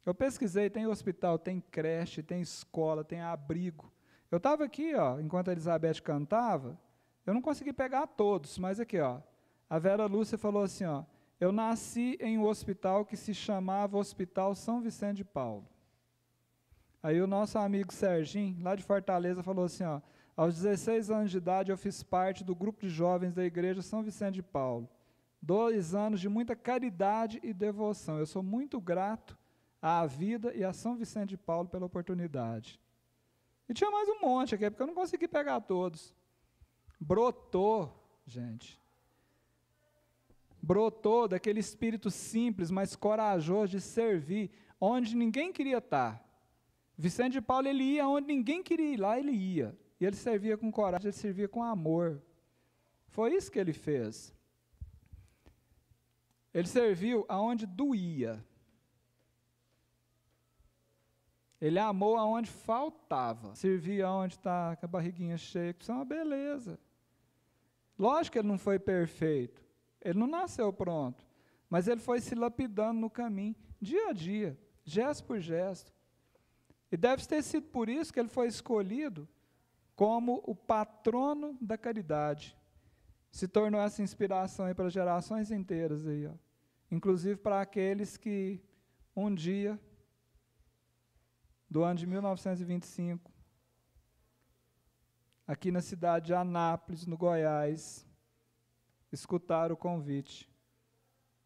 S3: Eu pesquisei, tem hospital, tem creche, tem escola, tem abrigo. Eu estava aqui, enquanto a Elizabeth cantava, eu não consegui pegar todos, mas aqui, a Vera Lúcia falou assim, eu nasci em um hospital que se chamava Hospital São Vicente de Paulo. Aí o nosso amigo Serginho, lá de Fortaleza, falou assim, aos 16 anos de idade eu fiz parte do grupo de jovens da igreja São Vicente de Paulo. 2 anos de muita caridade e devoção. Eu sou muito grato à vida e a São Vicente de Paulo pela oportunidade. E tinha mais um monte aqui, porque eu não consegui pegar todos. Brotou, gente. Brotou daquele espírito simples, mas corajoso de servir, onde ninguém queria estar. Vicente de Paulo, ele ia onde ninguém queria ir, lá ele ia. E ele servia com coragem, ele servia com amor. Foi isso que ele fez. Ele serviu aonde doía. Ele amou aonde faltava. Servia aonde está com a barriguinha cheia, que isso é uma beleza. Lógico que ele não foi perfeito. Ele não nasceu pronto. Mas ele foi se lapidando no caminho, dia a dia, gesto por gesto. E deve ter sido por isso que ele foi escolhido como o patrono da caridade. Se tornou essa inspiração aí para gerações inteiras aí, inclusive para aqueles que um dia, do ano de 1925, aqui na cidade de Anápolis, no Goiás, escutaram o convite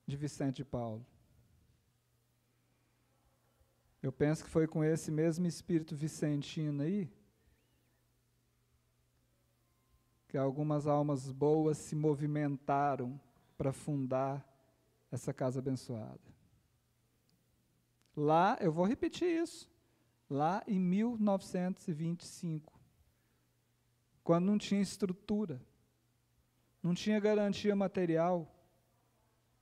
S3: de Vicente de Paulo. Eu penso que foi com esse mesmo espírito vicentino aí que algumas almas boas se movimentaram para fundar essa casa abençoada. Lá, eu vou repetir isso, lá em 1925, quando não tinha estrutura, não tinha garantia material.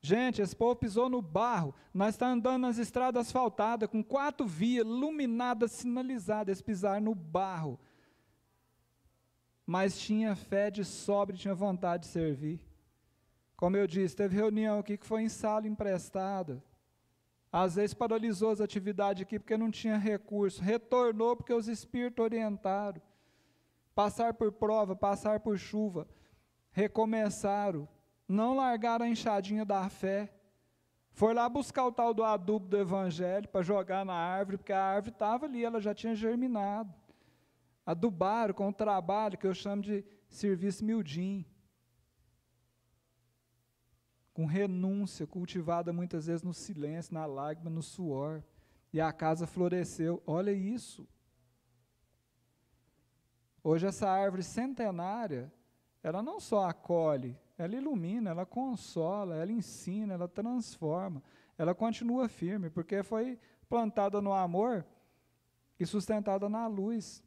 S3: Gente, esse povo pisou no barro, nós estamos andando nas estradas asfaltadas, com 4 vias, iluminadas, sinalizadas, eles pisaram no barro. Mas tinha fé de sobra, tinha vontade de servir. Como eu disse, teve reunião aqui que foi em sala emprestada. Às vezes paralisou as atividades aqui porque não tinha recurso. Retornou porque os espíritos orientaram. Passar por prova, passar por chuva. Recomeçaram. Não largaram a enxadinha da fé. Foi lá buscar o tal do adubo do evangelho para jogar na árvore, porque a árvore estava ali, ela já tinha germinado. Adubaram com o trabalho que eu chamo de serviço miudinho. Com renúncia, cultivada muitas vezes no silêncio, na lágrima, no suor. E a casa floresceu. Olha isso. Hoje essa árvore centenária, ela não só acolhe, ela ilumina, ela consola, ela ensina, ela transforma, ela continua firme, porque foi plantada no amor e sustentada na luz.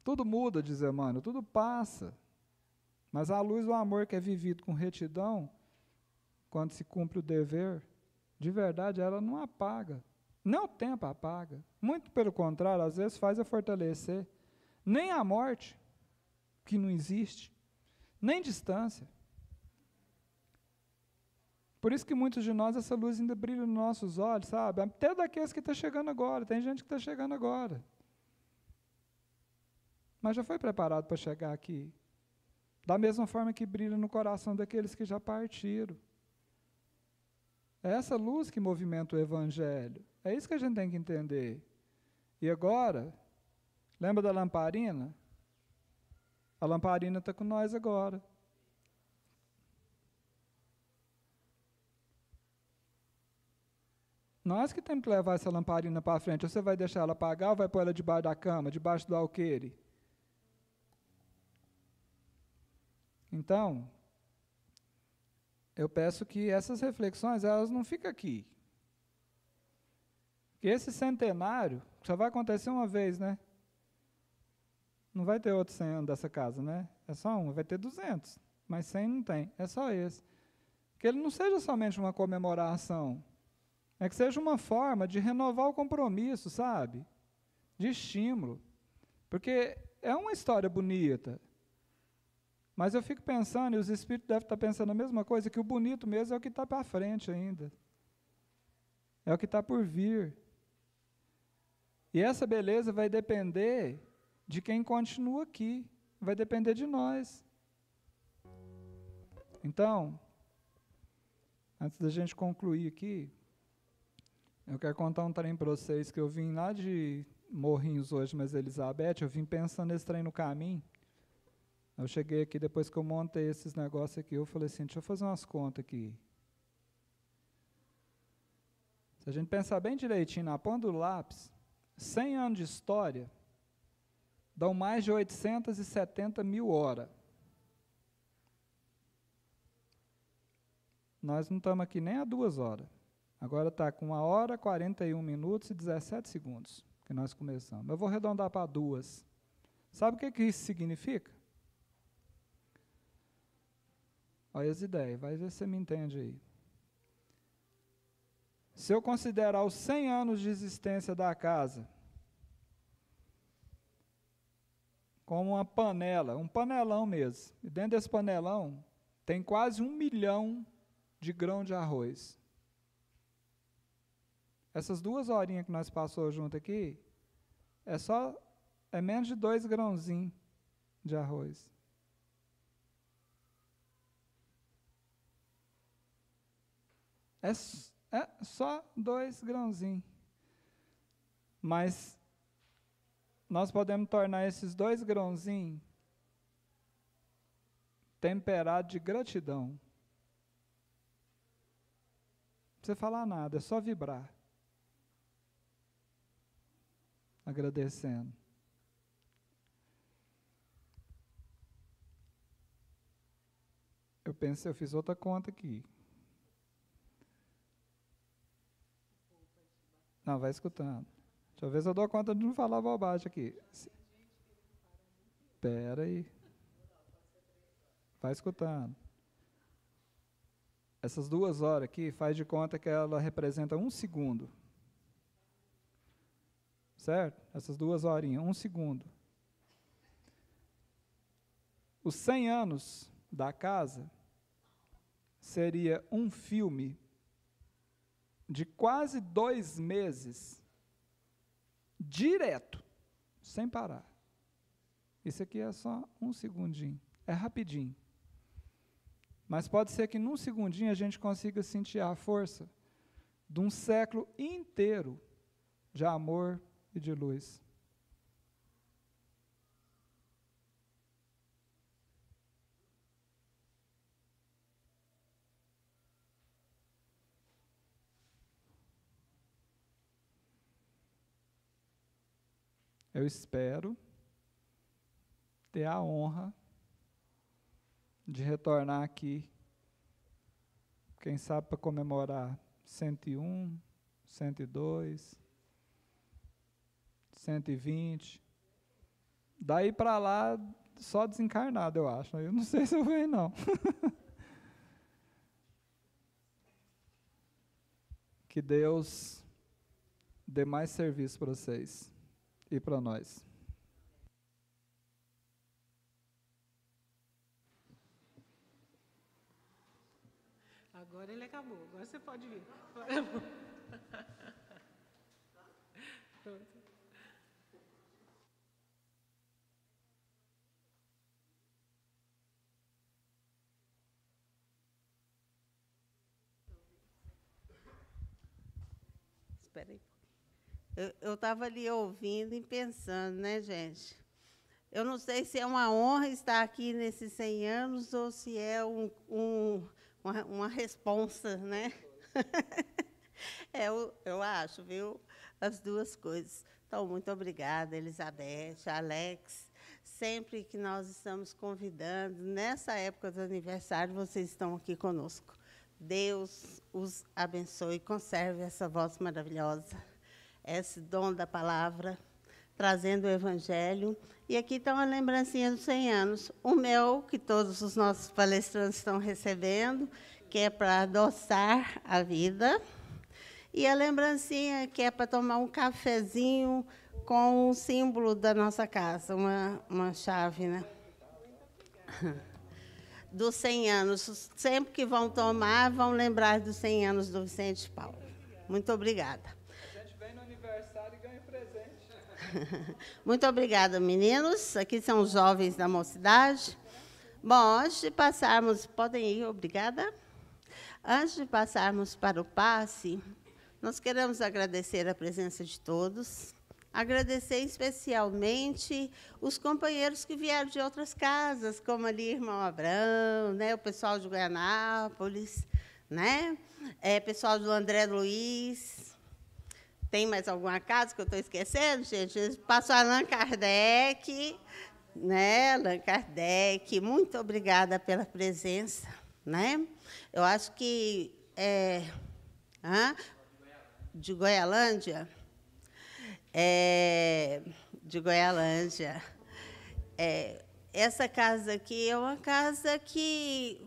S3: Tudo muda, diz Emmanuel, tudo passa, mas a luz do amor que é vivido com retidão, quando se cumpre o dever, de verdade ela não apaga, nem o tempo apaga, muito pelo contrário, às vezes faz a fortalecer, nem a morte, que não existe, nem distância. Por isso que muitos de nós, essa luz ainda brilha nos nossos olhos, sabe? Até daqueles que estão chegando agora, tem gente que está chegando agora. Mas já foi preparado para chegar aqui. Da mesma forma que brilha no coração daqueles que já partiram. É essa luz que movimenta o Evangelho. É isso que a gente tem que entender. E agora, lembra da lamparina? A lamparina está com nós agora. Nós que temos que levar essa lamparina para frente. Ou você vai deixar ela apagar ou vai pôr ela debaixo da cama, debaixo do alqueire? Então, eu peço que essas reflexões, elas não fiquem aqui. Que esse centenário, só vai acontecer uma vez, né? Não vai ter outro 100 anos dessa casa, né? É só um, vai ter 200, mas 100 não tem, é só esse. Que ele não seja somente uma comemoração, é que seja uma forma de renovar o compromisso, sabe? De estímulo. Porque é uma história bonita, mas eu fico pensando, e os espíritos devem estar pensando a mesma coisa, que o bonito mesmo é o que está para frente ainda. É o que está por vir. E essa beleza vai depender de quem continua aqui. Vai depender de nós. Então, antes da gente concluir aqui, eu quero contar um trem para vocês, que eu vim lá de Morrinhos hoje, mas Elizabeth, eu vim pensando nesse trem no caminho. Eu cheguei aqui, depois que eu montei esses negócios aqui, eu falei assim, deixa eu fazer umas contas aqui. Se a gente pensar bem direitinho, na ponta do lápis, 100 anos de história dão mais de 870 mil horas. Nós não estamos aqui nem há 2 horas. Agora está com 1 hora, 41 minutos e 17 segundos que nós começamos. Eu vou arredondar para 2. Sabe o que isso significa? Olha as ideias, vai ver se você me entende aí. Se eu considerar os 100 anos de existência da casa como uma panela, um panelão mesmo, e dentro desse panelão tem quase 1 milhão de grão de arroz. Essas 2 horinhas que nós passamos junto aqui, é menos de 2 grãozinhos de arroz. É só 2 grãozinhos. Mas nós podemos tornar esses 2 grãozinhos temperados de gratidão. Não precisa falar nada, é só vibrar. Agradecendo. Eu fiz outra conta aqui. Não, vai escutando. Deixa eu ver se eu dou conta de não falar bobagem aqui. Espera aí. Vai escutando. Essas 2 horas aqui, faz de conta que ela representa 1 segundo. Certo? Essas 2 horinhas, 1 segundo. Os 100 anos da casa seria um filme de quase 2 meses, direto, sem parar. Isso aqui é só 1 segundinho, é rapidinho. Mas pode ser que num segundinho a gente consiga sentir a força de um século inteiro de amor e de luz. Eu espero ter a honra de retornar aqui, quem sabe para comemorar 101, 102, 120. Daí para lá, só desencarnado, eu acho. Eu não sei se eu venho, não. Que Deus dê mais serviço para vocês e para nós.
S1: Agora ele acabou, agora você pode vir. Pronto.
S4: Espera aí. Eu estava ali ouvindo e pensando, né, gente? Eu não sei se é uma honra estar aqui nesses 100 anos ou se é uma responsa, né? Eu acho, viu? As duas coisas. Então, muito obrigada, Elizabeth, Alex. Sempre que nós estamos convidando, nessa época do aniversário, vocês estão aqui conosco. Deus os abençoe e conserve essa voz maravilhosa, esse dom da palavra, trazendo o Evangelho. E aqui está uma lembrancinha dos 100 anos. O meu, que todos os nossos palestrantes estão recebendo, que é para adoçar a vida. E a lembrancinha, que é para tomar um cafezinho com o símbolo da nossa casa, uma chave, né? Dos 100 anos. Sempre que vão tomar, vão lembrar dos 100 anos do Vicente Paulo. Muito obrigada.
S3: A gente vem no aniversário e ganha presente.
S4: Muito obrigada, meninos. Aqui são os jovens da mocidade. Bom, antes de passarmos... Podem ir, obrigada. Antes de passarmos para o passe, nós queremos agradecer a presença de todos. Agradecer especialmente os companheiros que vieram de outras casas, como ali irmão Abrão, né, o pessoal de Goianápolis, né, pessoal do André Luiz. Tem mais alguma casa que eu estou esquecendo, gente? Passou Allan Kardec, né, Allan Kardec. Muito obrigada pela presença, né? Eu acho que de Goialândia. De Goialândia. Essa casa aqui é uma casa que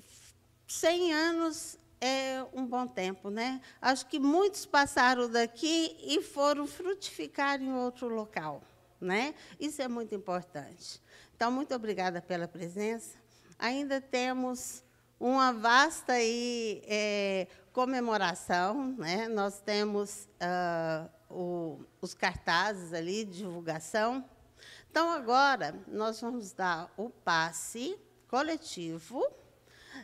S4: 100 anos é um bom tempo, né? Acho que muitos passaram daqui e foram frutificar em outro local, né? Isso é muito importante. Então, muito obrigada pela presença. Ainda temos uma vasta aí, comemoração, né? Nós temos os cartazes ali de divulgação. Então, agora, nós vamos dar o passe coletivo.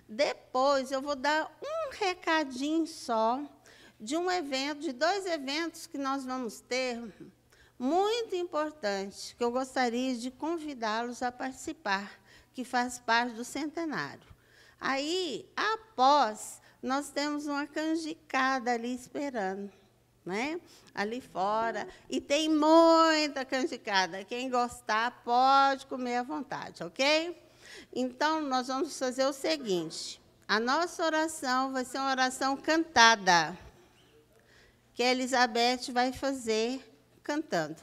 S4: Depois, eu vou dar um recadinho só de um evento, de 2 eventos que nós vamos ter, muito importante, que eu gostaria de convidá-los a participar, que faz parte do centenário. Aí, após, nós temos uma canjicada ali esperando, né? Ali fora, e tem muita canjicada. Quem gostar pode comer à vontade, ok? Então, nós vamos fazer o seguinte: a nossa oração vai ser uma oração cantada, que a Elizabeth vai fazer cantando.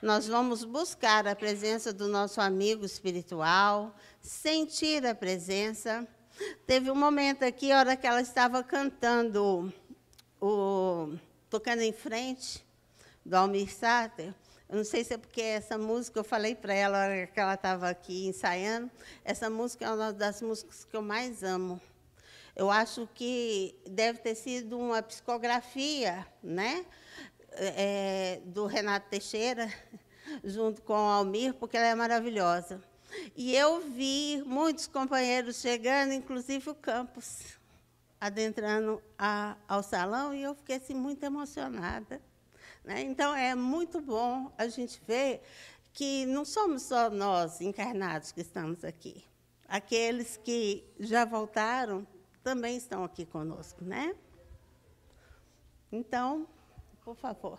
S4: Nós vamos buscar a presença do nosso amigo espiritual, sentir a presença. Teve um momento aqui, a hora que ela estava cantando Tocando em Frente, do Almir Sater. Eu não sei se é porque essa música, eu falei para ela, na hora que ela estava aqui ensaiando, essa música é uma das músicas que eu mais amo. Eu acho que deve ter sido uma psicografia, né, do Renato Teixeira, junto com o Almir, porque ela é maravilhosa. E eu vi muitos companheiros chegando, inclusive o Campos, adentrando ao salão, e eu fiquei assim, muito emocionada. Né? Então, é muito bom a gente ver que não somos só nós, encarnados, que estamos aqui. Aqueles que já voltaram também estão aqui conosco. Né? Então, por favor.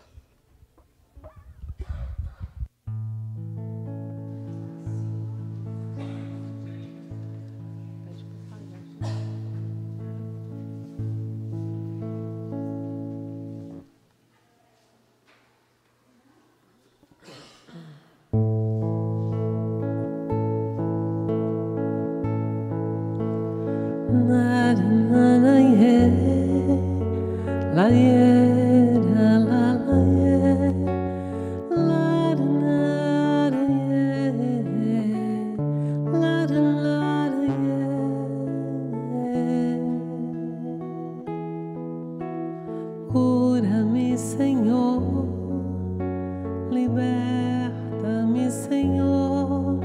S1: Cura-me, Senhor, liberta-me, Senhor,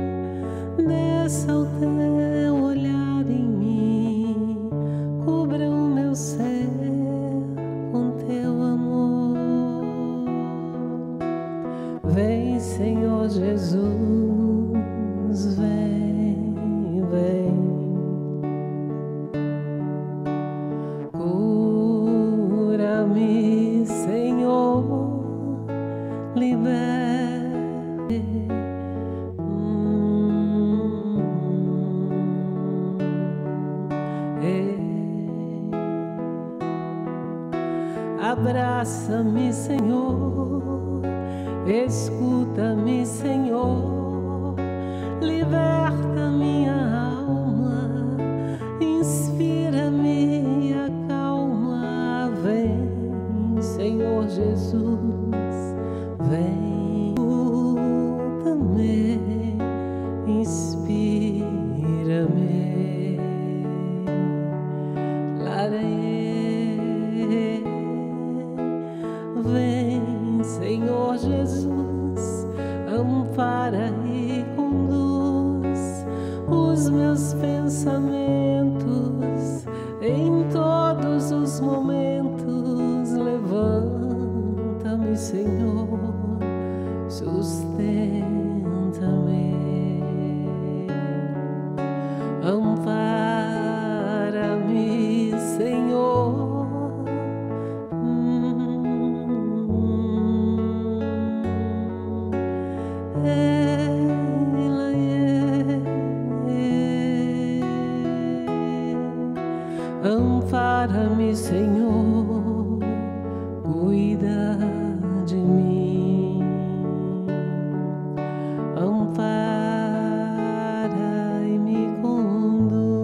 S1: desça o teu olhar em mim, cubra o meu ser com teu amor. Vem, Senhor Jesus, vem, vem. Cura-me, Senhor, liberte. Abraça-me, Senhor, escuta-me, Senhor, liberta minha alma, inspira-me, acalma, vem, Senhor Jesus, vem, escuta-me, inspira-me. Vem, Senhor Jesus, ampara e conduz os meus pensamentos em todos os momentos. Levanta-me, Senhor, sustenta-me, ampara-me, Senhor. Ampara-me, Senhor, cuida de mim. Ampara e me conduz.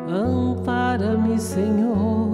S1: Ampara-me, Senhor,